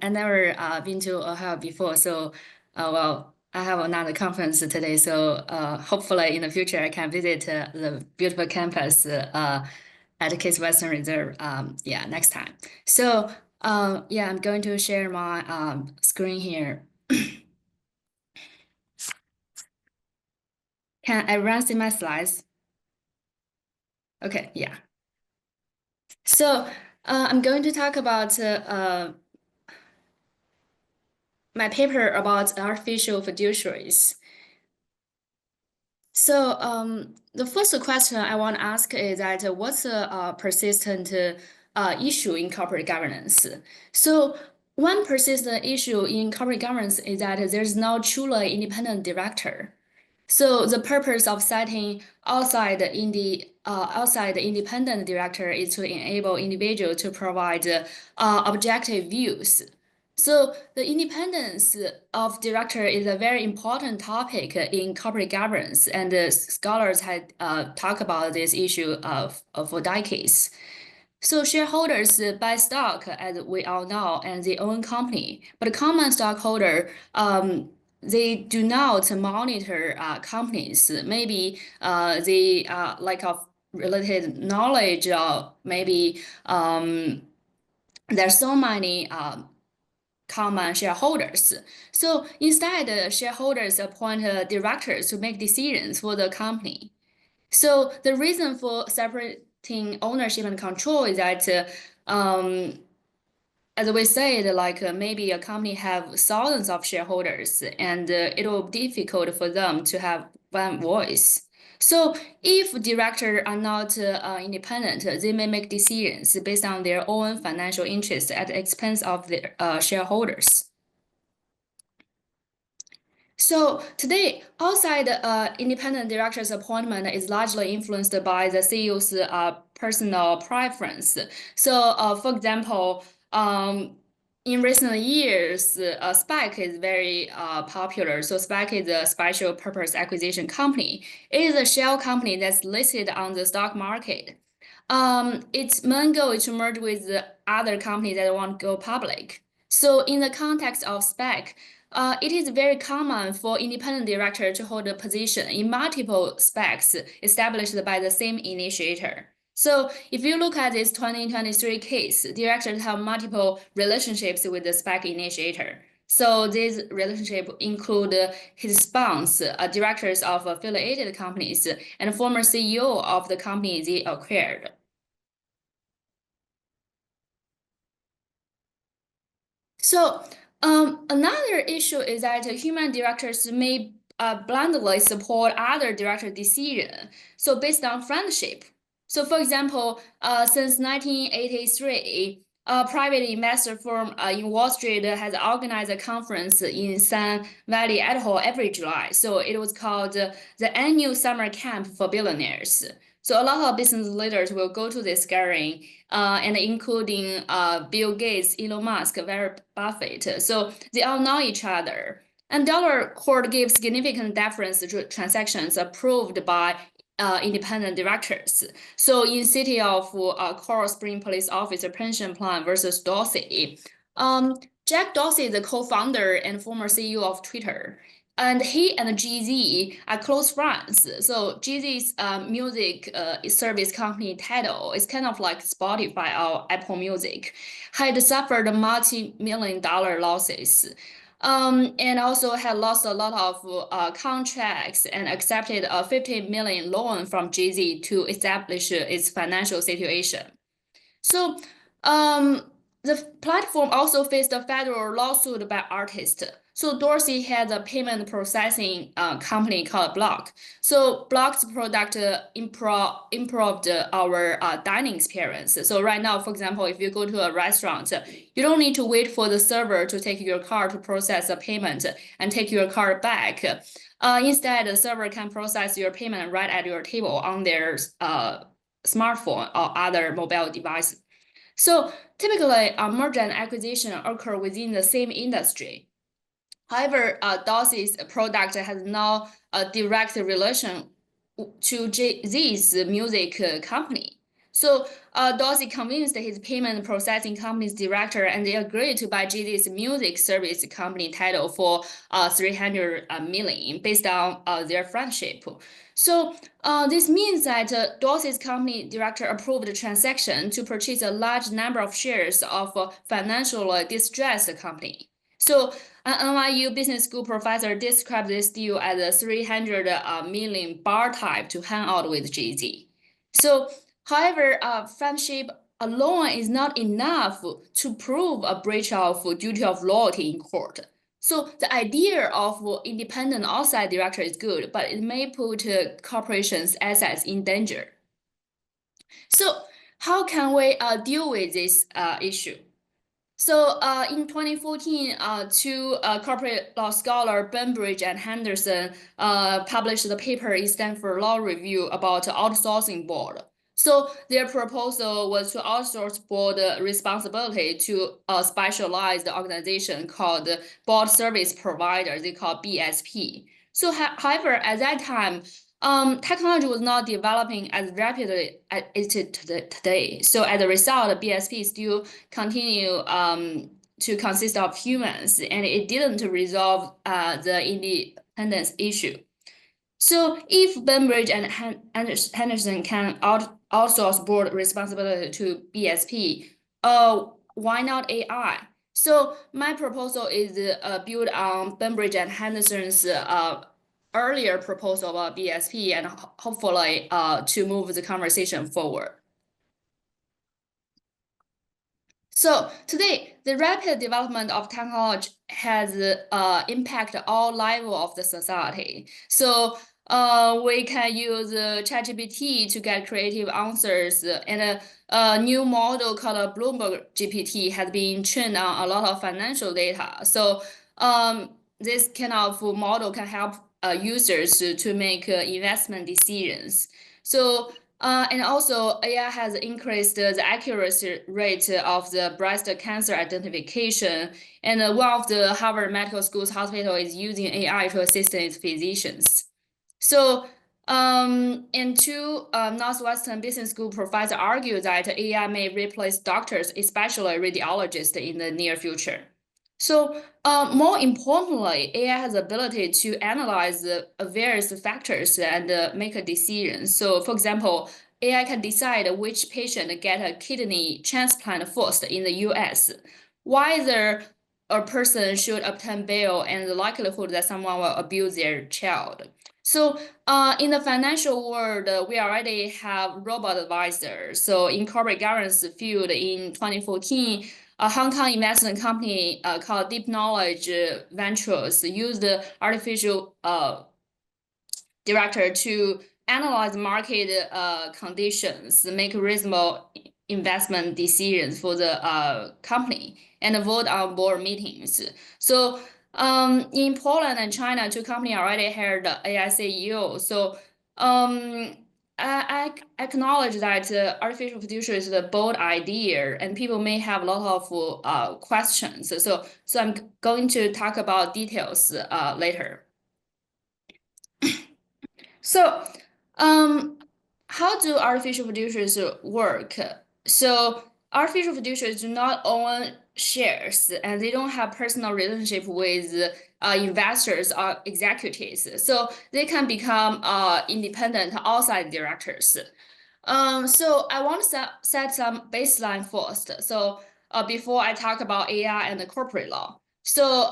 never been to Ohio before, so well, I have another conference today, so hopefully in the future I can visit the beautiful campus at Case Western Reserve. Yeah, next time. So yeah, I'm going to share my screen here. Can everyone see my slides? Okay, yeah. So I'm going to talk about my paper about artificial fiduciaries. So the first question I want to ask is that what's a persistent issue in corporate governance? So one persistent issue in corporate governance is that there's no truly independent director. So the purpose of setting outside the independent director is to enable individual to provide objective views. So the independence of director is a very important topic in corporate governance, and scholars had talked about this issue for decades. So shareholders buy stock, as we all know, and they own company. But common stockholder, they do not monitor companies. Maybe they lack of related knowledge, or maybe there's so many common shareholders. So instead, shareholders appoint directors to make decisions for the company. So the reason for separating ownership and control is that, as we said, like maybe a company have thousands of shareholders, and it will be difficult for them to have one voice. So if directors are not independent, they may make decisions based on their own financial interests at the expense of their shareholders. So today, outside independent directors' appointment is largely influenced by the CEO's personal preference. So, for example, in recent years, SPAC is very popular. So SPAC is a special purpose acquisition company. It is a shell company that's listed on the stock market. Its main goal is to merge with the other companies that want to go public. So in the context of SPAC, it is very common for independent director to hold a position in multiple SPACs established by the same initiator. So if you look at this 2023 case, directors have multiple relationships with the SPAC initiator. So these relationships include his sponsors, directors of affiliated companies, and former CEO of the company they acquired. So another issue is that human directors may blindly support other director decision. So based on friendship. So for example, since 1983, a private investor firm in Wall Street has organized a conference in Sun Valley, Idaho every July. So it was called the Annual Summer Camp for Billionaires. So a lot of business leaders will go to this gathering, and including Bill Gates, Elon Musk, Warren Buffett. So they all know each other. And Delaware court gives significant deference to transactions approved by independent directors. So in city of Coral Spring Police Officer pension plan versus Dorsey, Jack Dorsey is the co-founder and former CEO of Twitter. And he and Jay-Z are close friends. So Jay-Z's music service company Tidal is kind of like Spotify or Apple Music, had suffered multi-million-dollar losses. And also had lost a lot of contracts and accepted a $50 million loan from Jay-Z to establish its financial situation. So the the platform also faced a federal lawsuit by artists. So Dorsey had a payment processing company called Block. So Block's product improved our dining experience. So right now, for example, if you go to a restaurant, you don't need to wait for the server to take your card to process a payment and take your card back. Instead, the server can process your payment right at your table on their smartphone or other mobile device. So typically, merger and acquisition occur within the same industry. However, Dorsey's product has now a direct relation to Jay-Z's music company. So Dorsey convinced his payment processing company's director, and they agreed to buy Jay-Z's music service company title for 300 million based on their friendship. So this means that Dorsey's company director approved the transaction to purchase a large number of shares of a financial distressed company. So an NYU business school professor described this deal as a 300 million bar type to hang out with Jay-Z. So, however, friendship alone is not enough to prove a breach of duty of loyalty in court. So the idea of independent outside director is good, but it may put corporations' assets in danger. So how can we deal with this issue? So in 2014, two corporate law scholar, Bainbridge and Henderson, published a paper in Stanford Law Review about outsourcing board. So their proposal was to outsource board responsibility to a specialized organization called Board Service Provider, they call BSP. So however, at that time, technology was not developing as rapidly as it is today. So as a result, BSP still continue to consist of humans, and it didn't resolve the independence issue. So if Bainbridge and Henderson can outsource board responsibility to BSP, why not AI? So my proposal is built on Bainbridge and Henderson's earlier proposal about BSP and hopefully to move the conversation forward. So today, the rapid development of technology has impacted all levels of the society. So we can use ChatGPT to get creative answers, and a new model called a Bloomberg GPT has been trained on a lot of financial data. So this kind of model can help users to make investment decisions. So and also AI has increased the accuracy rate of the breast cancer identification. And one of the Harvard Medical School's hospital is using AI to assist its physicians. So and two Northwestern Business School professors argue that AI may replace doctors, especially radiologists, in the near future. So more importantly, AI has the ability to analyze the various factors and make a decision. So for example, AI can decide which patient get a kidney transplant first in the US, whether a person should obtain bail, and the likelihood that someone will abuse their child. So in the financial world, we already have robot advisors. So in corporate governance field in 2014, a Hong Kong investment company called Deep Knowledge Ventures used the artificial director to analyze market conditions, make reasonable investment decisions for the company, and vote on board meetings. So in Poland and China, two companies already hired AI CEO. So I acknowledge that artificial fiduciary is a bold idea, and people may have a lot of questions. So I'm going to talk about details later. So how do artificial fiduciaries work? So artificial fiduciaries do not own shares, and they don't have personal relationship with investors or executives. So they can become independent outside directors. So I want to set some baseline first. So before I talk about AI and the corporate law. So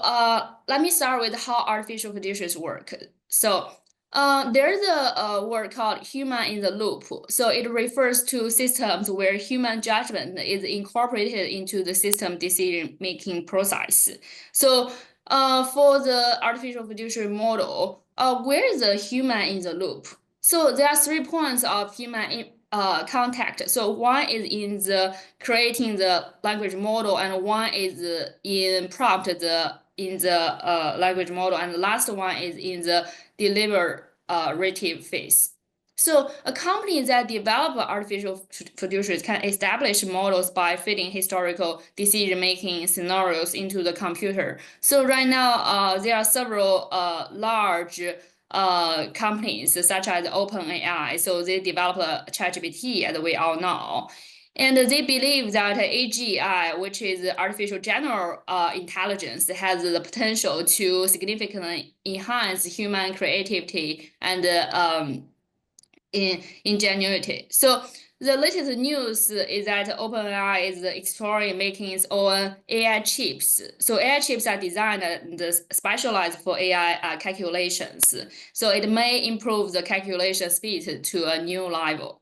let me start with how artificial fiduciaries work. So There's a word called human in the loop. So it refers to systems where human judgment is incorporated into the system decision-making process. So for the artificial fiduciary model, where is the human in the loop? So there are 3 points of human contact. So one is in the creating the language model, and one is in prompt in the language model, and the last one is in the deliberative phase. So a company that develop artificial fiduciaries can establish models by fitting historical decision-making scenarios into the computer. So right now, there are several large companies such as OpenAI. So they develop ChatGPT, as we all know. And they believe that AGI, which is artificial general intelligence, has the potential to significantly enhance human creativity and ingenuity. So the latest news is that OpenAI is exploring making its own AI chips. So AI chips are designed and specialized for AI calculations. So it may improve the calculation speed to a new level.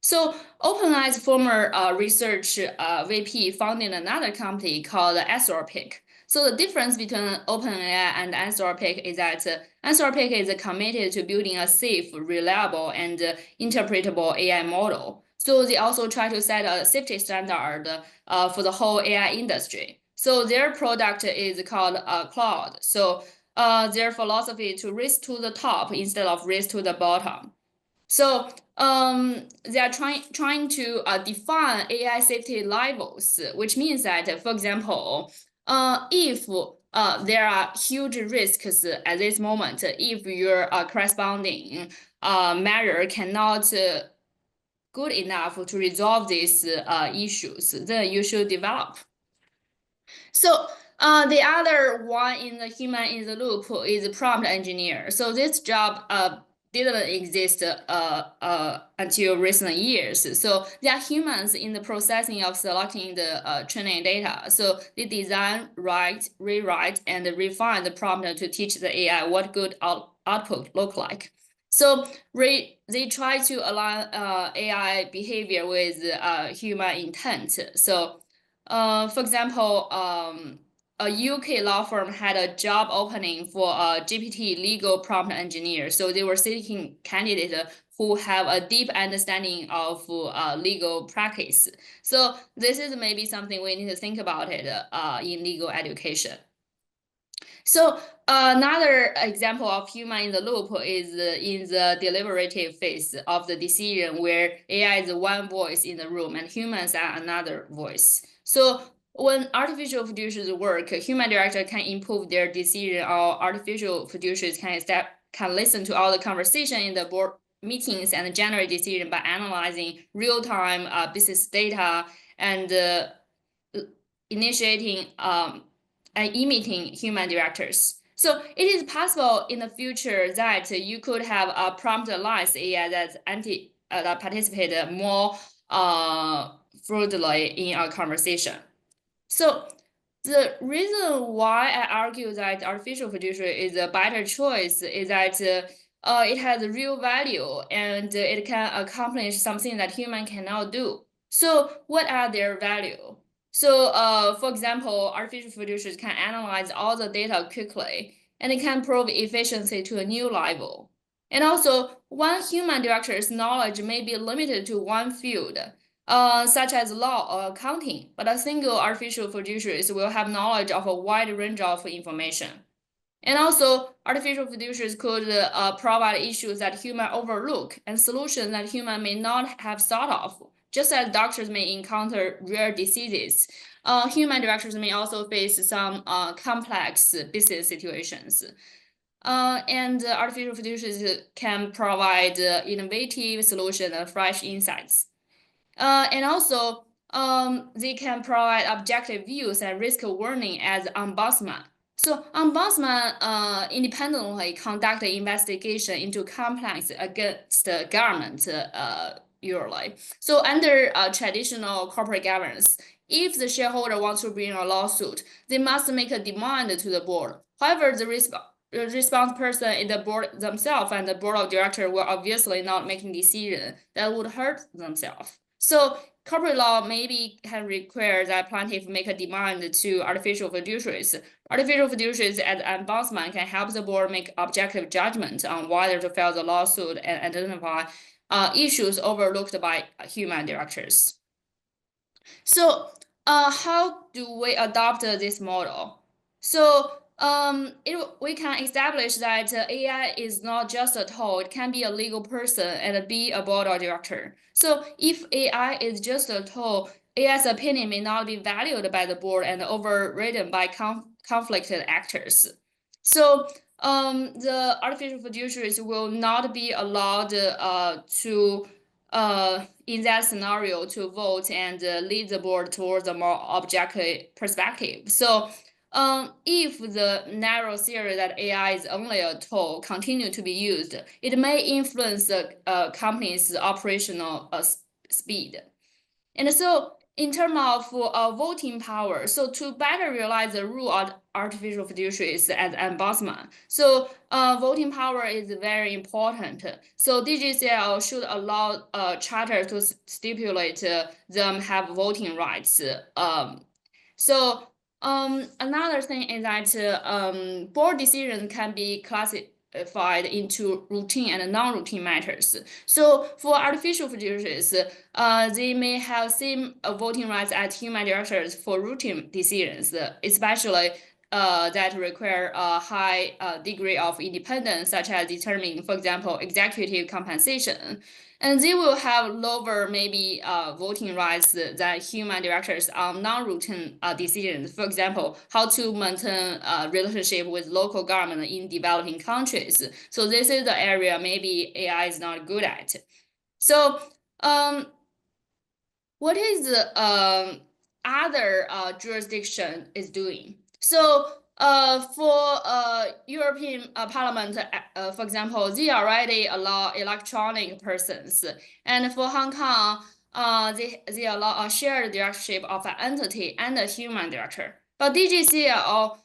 So OpenAI's former research VP founded another company called Anthropic. So the difference between OpenAI and Anthropic is that Anthropic is committed to building a safe, reliable, and interpretable AI model. So they also try to set a safety standard for the whole AI industry. So their product is called Cloud. So their philosophy is to race to the top instead of race to the bottom. So they are trying to define AI safety levels, which means that, for example, if there are huge risks at this moment, if your corresponding measure cannot good enough to resolve these issues, then you should develop. So the other one in the human in the loop is prompt engineer. So this job didn't exist until recent years. So there are humans in the processing of selecting the training data. So they design, write, rewrite, and refine the prompt to teach the AI what good output look like. So they try to align AI behavior with human intent. So for example, a UK law firm had a job opening for a GPT legal prompt engineer. So they were seeking candidates who have a deep understanding of legal practice. So this is maybe something we need to think about it in legal education. So another example of human in the loop is in the deliberative phase of the decision, where AI is one voice in the room and humans are another voice. So when artificial fiduciaries work, human director can improve their decision, or artificial fiduciaries can listen to all the conversation in the board meetings and generate decision by analyzing real-time business data and initiating and imitating human directors. So it is possible in the future that you could have a prompt-aligned AI that participate more fluidly in a conversation. So the reason why I argue that artificial fiduciary is a better choice is that it has real value and it can accomplish something that human cannot do. So what are their value? So for example, artificial fiduciaries can analyze all the data quickly, and it can prove efficiency to a new level. And also, one human director's knowledge may be limited to one field, such as law or accounting, but a single artificial fiduciaries will have knowledge of a wide range of information. And also, artificial fiduciaries could provide issues that human overlook and solutions that human may not have thought of. Just as doctors may encounter rare diseases, human directors may also face some complex business situations. And artificial fiduciaries can provide innovative solutions and fresh insights. And also, they can provide objective views and risk warning as ombudsman. So ombudsman independently conduct an investigation into complaints against the government usually. So under traditional corporate governance, if the shareholder wants to bring a lawsuit, they must make a demand to the board. However, the responsible person in the board themselves and the board of director will obviously not making decision that would hurt themselves. So corporate law maybe can require that plaintiff make a demand to artificial fiduciaries. Artificial fiduciaries as ombudsman can help the board make objective judgment on whether to file the lawsuit and identify issues overlooked by human directors. So how do we adopt this model? So we can establish that AI is not just a tool, it can be a legal person and be a board or director. So if AI is just a tool, AI's opinion may not be valued by the board and overridden by conflicted actors. So the artificial fiduciaries will not be allowed to in that scenario to vote and lead the board towards a more objective perspective. So if the narrow theory that AI is only a tool continue to be used, it may influence the company's operational speed. And so in terms of voting power, so to better realize the role of artificial fiduciaries as ombudsman, so voting power is very important. So DGCL should allow charter to stipulate them have voting rights. So another thing is that board decisions can be classified into routine and non-routine matters. So for artificial fiduciaries, they may have same voting rights as human directors for routine decisions, especially that require a high degree of independence, such as determining, for example, executive compensation. And they will have lower maybe voting rights than human directors on non-routine decisions. For example, how to maintain a relationship with local government in developing countries. So this is the area maybe AI is not good at. So what is the other jurisdiction is doing? So for European Parliament, for example, they already allow electronic persons, and for Hong Kong, they allow a shared directorship of an entity and a human director. But DGCL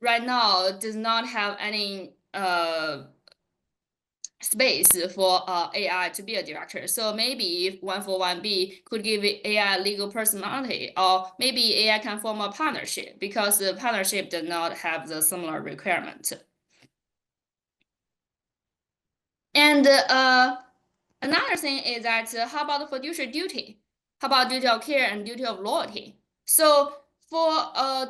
right now does not have any space for AI to be a director. So maybe if 141B could give AI legal personality, or maybe AI can form a partnership because the partnership does not have the similar requirement. And another thing is that how about the fiduciary duty? How about duty of care and duty of loyalty? So for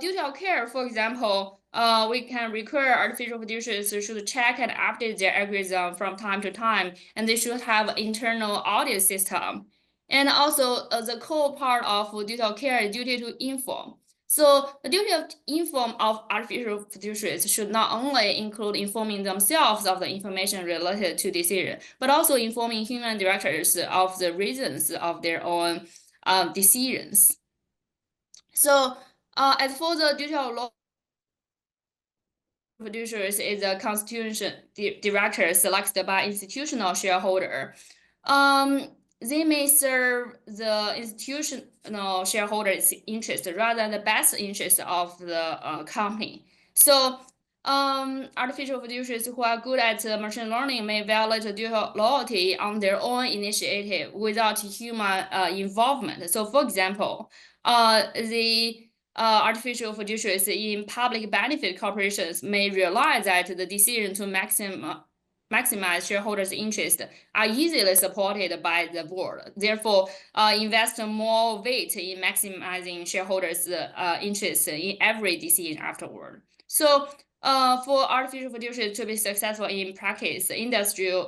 duty of care, for example, we can require artificial fiduciaries should check and update their algorithm from time to time, and they should have internal audit system. And also the core part of duty of care is duty to inform. So the duty of inform of artificial fiduciaries should not only include informing themselves of the information related to decision, but also informing human directors of the reasons of their own decisions. So as for the duty of law, fiduciaries is a constitution director selected by institutional shareholder. They may serve the institutional shareholders' interest rather than the best interest of the company. So artificial fiduciaries who are good at machine learning may violate duty of loyalty on their own initiative without human involvement. So for example, the artificial fiduciaries in public benefit corporations may realize that the decision to maximize shareholders' interest are easily supported by the board. Therefore, invest more weight in maximizing shareholders' interest in every decision afterward. So, for artificial fiduciaries to be successful in practice, industry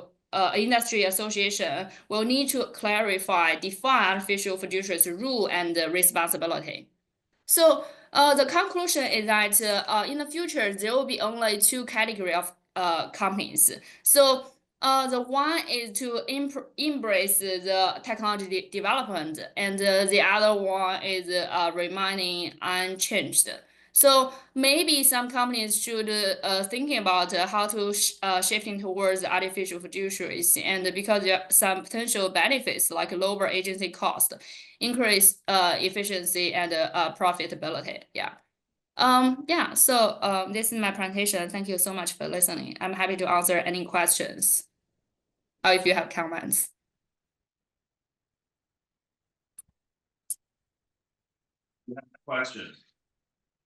association will need to clarify, define artificial fiduciaries' role and responsibility. So the conclusion is that in the future, there will be only two categories of companies. So the one is to embrace the technology development, and the other one is remaining unchanged. So maybe some companies should thinking about how to shifting towards artificial fiduciaries, and because there are some potential benefits like lower agency cost, increase efficiency and profitability. Yeah. Yeah, so this is my presentation. Thank you so much for listening. I'm happy to answer any questions or if you have comments. Questions?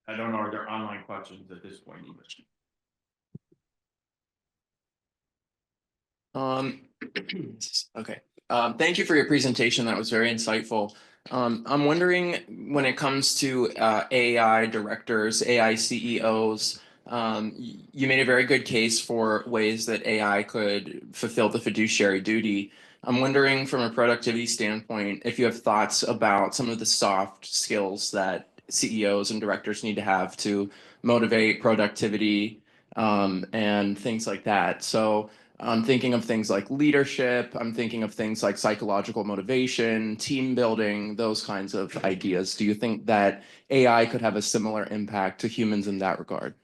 I don't know, are there online questions at this point either? Okay, thank you for your presentation. That was very insightful. I'm wondering when it comes to AI directors, AI CEOs, you made a very good case for ways that AI could fulfill the fiduciary duty. I'm wondering from a productivity standpoint, if you have thoughts about some of the soft skills that CEOs and directors need to have to motivate productivity, and things like that. So I'm thinking of things like leadership. I'm thinking of things like psychological motivation, team building, those kinds of ideas. Do you think that AI could have a similar impact to humans in that regard?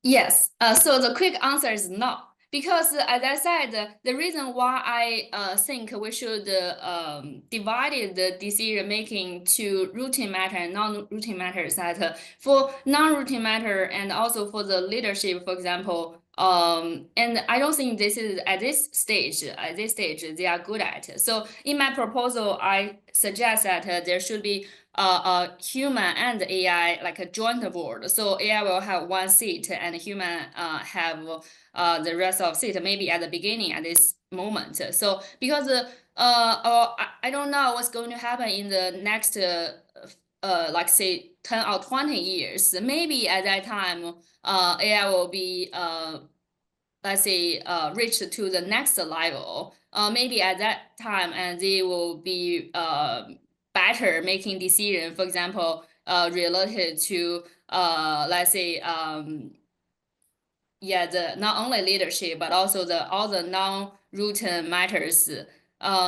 Yes, so the quick answer is no. Because as I said, the reason why I think we should divide the decision making to routine matter and non-routine matter is that for non-routine matter and also for the leadership, for example, and I don't think this is at this stage they are good at it. So in my proposal, I suggest that there should be human and AI like a joint board. So AI will have one seat and human have the rest of seat maybe at the beginning at this moment. So because I don't know what's going to happen in the next like say 10 or 20 years. Maybe at that time AI will be let's say reach to the next level. Maybe at that time and they will be better making decision, for example, related to let's say yeah, the not only leadership but also the all the non-routine matters.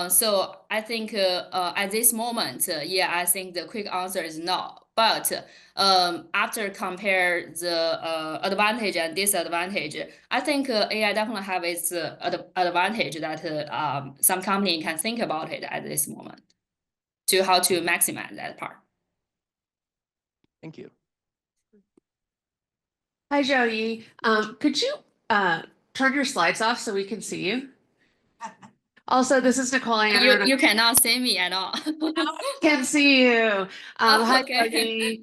So I think at this moment, yeah, I think the quick answer is no. But after compare the advantage and disadvantage, I think AI definitely have its advantage that some company can think about it at this moment to how to maximize that part. Thank you. Hi, Joey. Could you turn your slides off so we can see you? Also, this is Nicole Anner. You cannot see me at all. Can see you. Hi, Okay. Joey.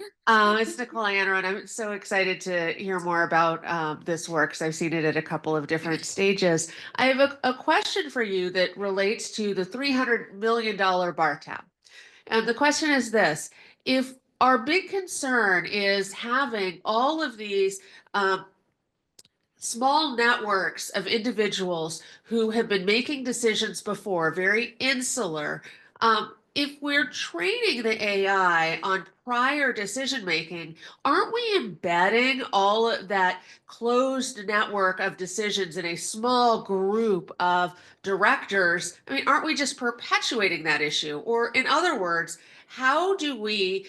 It's Nicole Anner, and I'm so excited to hear more about this work because I've seen it at a couple of different stages. I have a question for you that relates to the $300 million bar tab. And the question is this: if our big concern is having all of these small networks of individuals who have been making decisions before, very insular. If we're training the AI on prior decision making, aren't we embedding all of that closed network of decisions in a small group of directors? I mean, aren't we just perpetuating that issue? Or, in other words, how do we,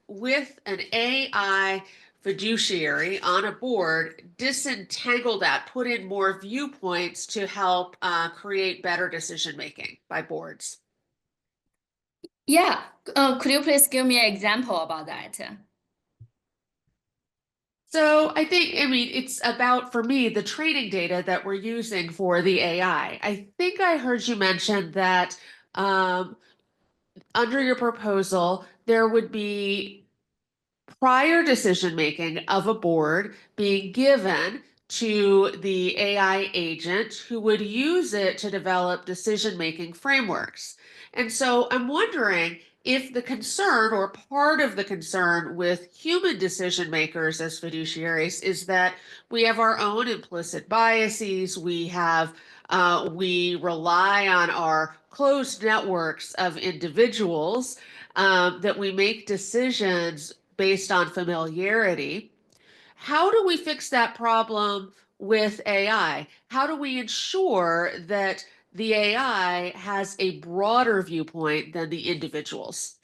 with an AI fiduciary on a board, disentangle that, put in more viewpoints to help create better decision making by boards? Yeah, could you please give me an example about that? So I mean, it's about, for me, the training data that we're using for the AI. I think I heard you mention that under your proposal, there would be prior decision making of a board being given to the AI agent who would use it to develop decision making frameworks. And so I'm wondering if the concern or part of the concern with human decision makers as fiduciaries is that we have our own implicit biases, we rely on our closed networks of individuals, that we make decisions based on familiarity. How do we fix that problem with AI? How do we ensure that the AI has a broader viewpoint than the individuals?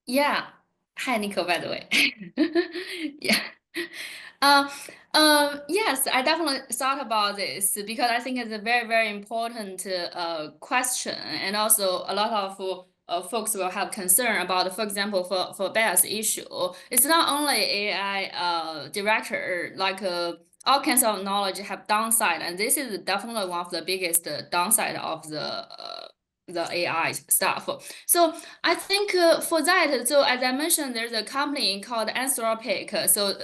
Yeah. Hi, Nico, by the way. Yeah. Yes, I definitely thought about this because I think it's a very, very important question. And also a lot of folks will have concern about, for example, for bias issue, it's not only AI director, like all kinds of knowledge have downside, and this is definitely one of the biggest downside of the AI stuff. So I think for that, so as I mentioned, there's a company called Anthropic. So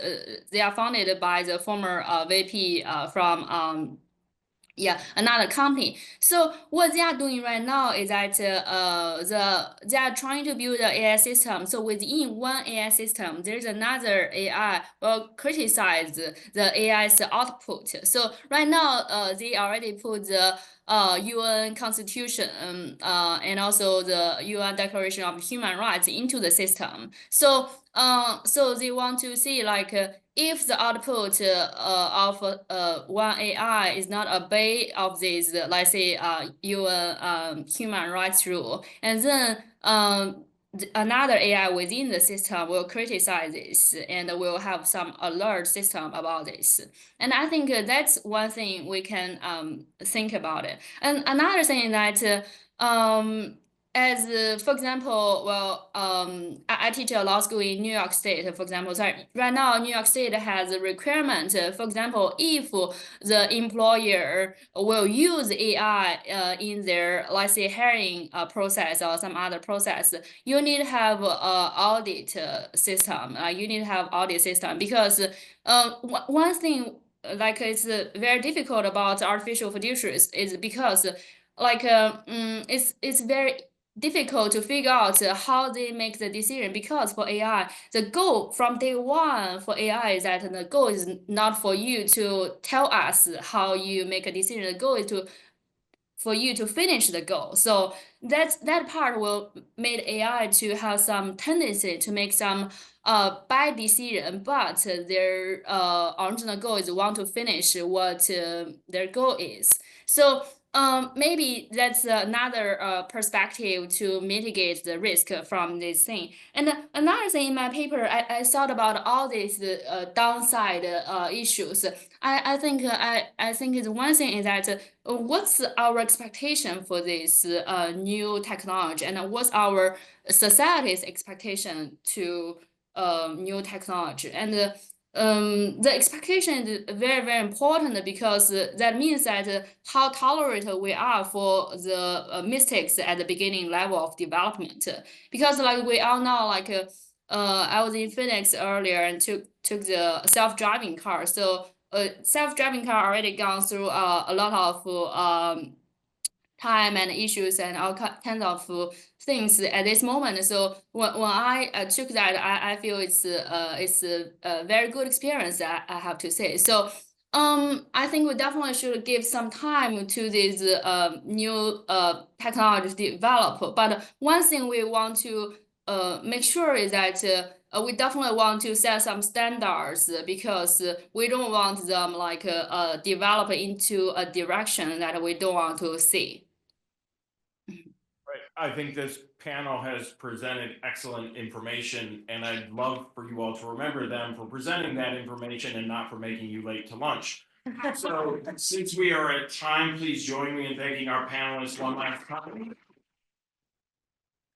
they are founded by the former VP from another company. So what they are doing right now is that they are trying to build an AI system. So within one AI system, there's another AI will criticize the AI's output. So right now, they already put the UN Constitution and also the UN Declaration of Human Rights into the system. So so they want to see like if the output of one AI is not obey of this, let's say UN human rights rule, and then another AI within the system will criticize this and will have some alert system about this. And I think that's one thing we can think about it. And another thing that as for example, well, I teach a law school in New York State, for example. So right now, New York State has a requirement. For example, if the employer will use AI in their, let's say, hiring process or some other process, you need to have a audit system. You need to have audit system because one thing like it's very difficult about artificial fiduciaries is because like it's very difficult to figure out how they make the decision, because for AI, the goal from day one for AI is that the goal is not for you to tell us how you make a decision. The goal is for you to finish the goal. So that part will make AI to have some tendency to make some bad decision, but their original goal is want to finish what their goal is. So maybe that's another perspective to mitigate the risk from this thing. And another thing in my paper, I thought about all these downside issues. I think it's one thing is that what's our expectation for this new technology, and what's our society's expectation to new technology? And the expectation is very, very important, because that means that how tolerant we are for the mistakes at the beginning level of development. Because like we all know, like I was in Phoenix earlier and took the self-driving car. So self-driving car already gone through a lot of time and issues and all kinds of things at this moment. So when I took that, I feel it's a very good experience, I have to say. So I think we definitely should give some time to this new technology develop. But one thing we want to make sure is that we definitely want to set some standards, because we don't want them like develop into a direction that we don't want to see. I think this panel has presented excellent information, and I'd love for you all to remember them for presenting that information and not for making you late to lunch. So since we are at time, please join me in thanking our panelists one last time.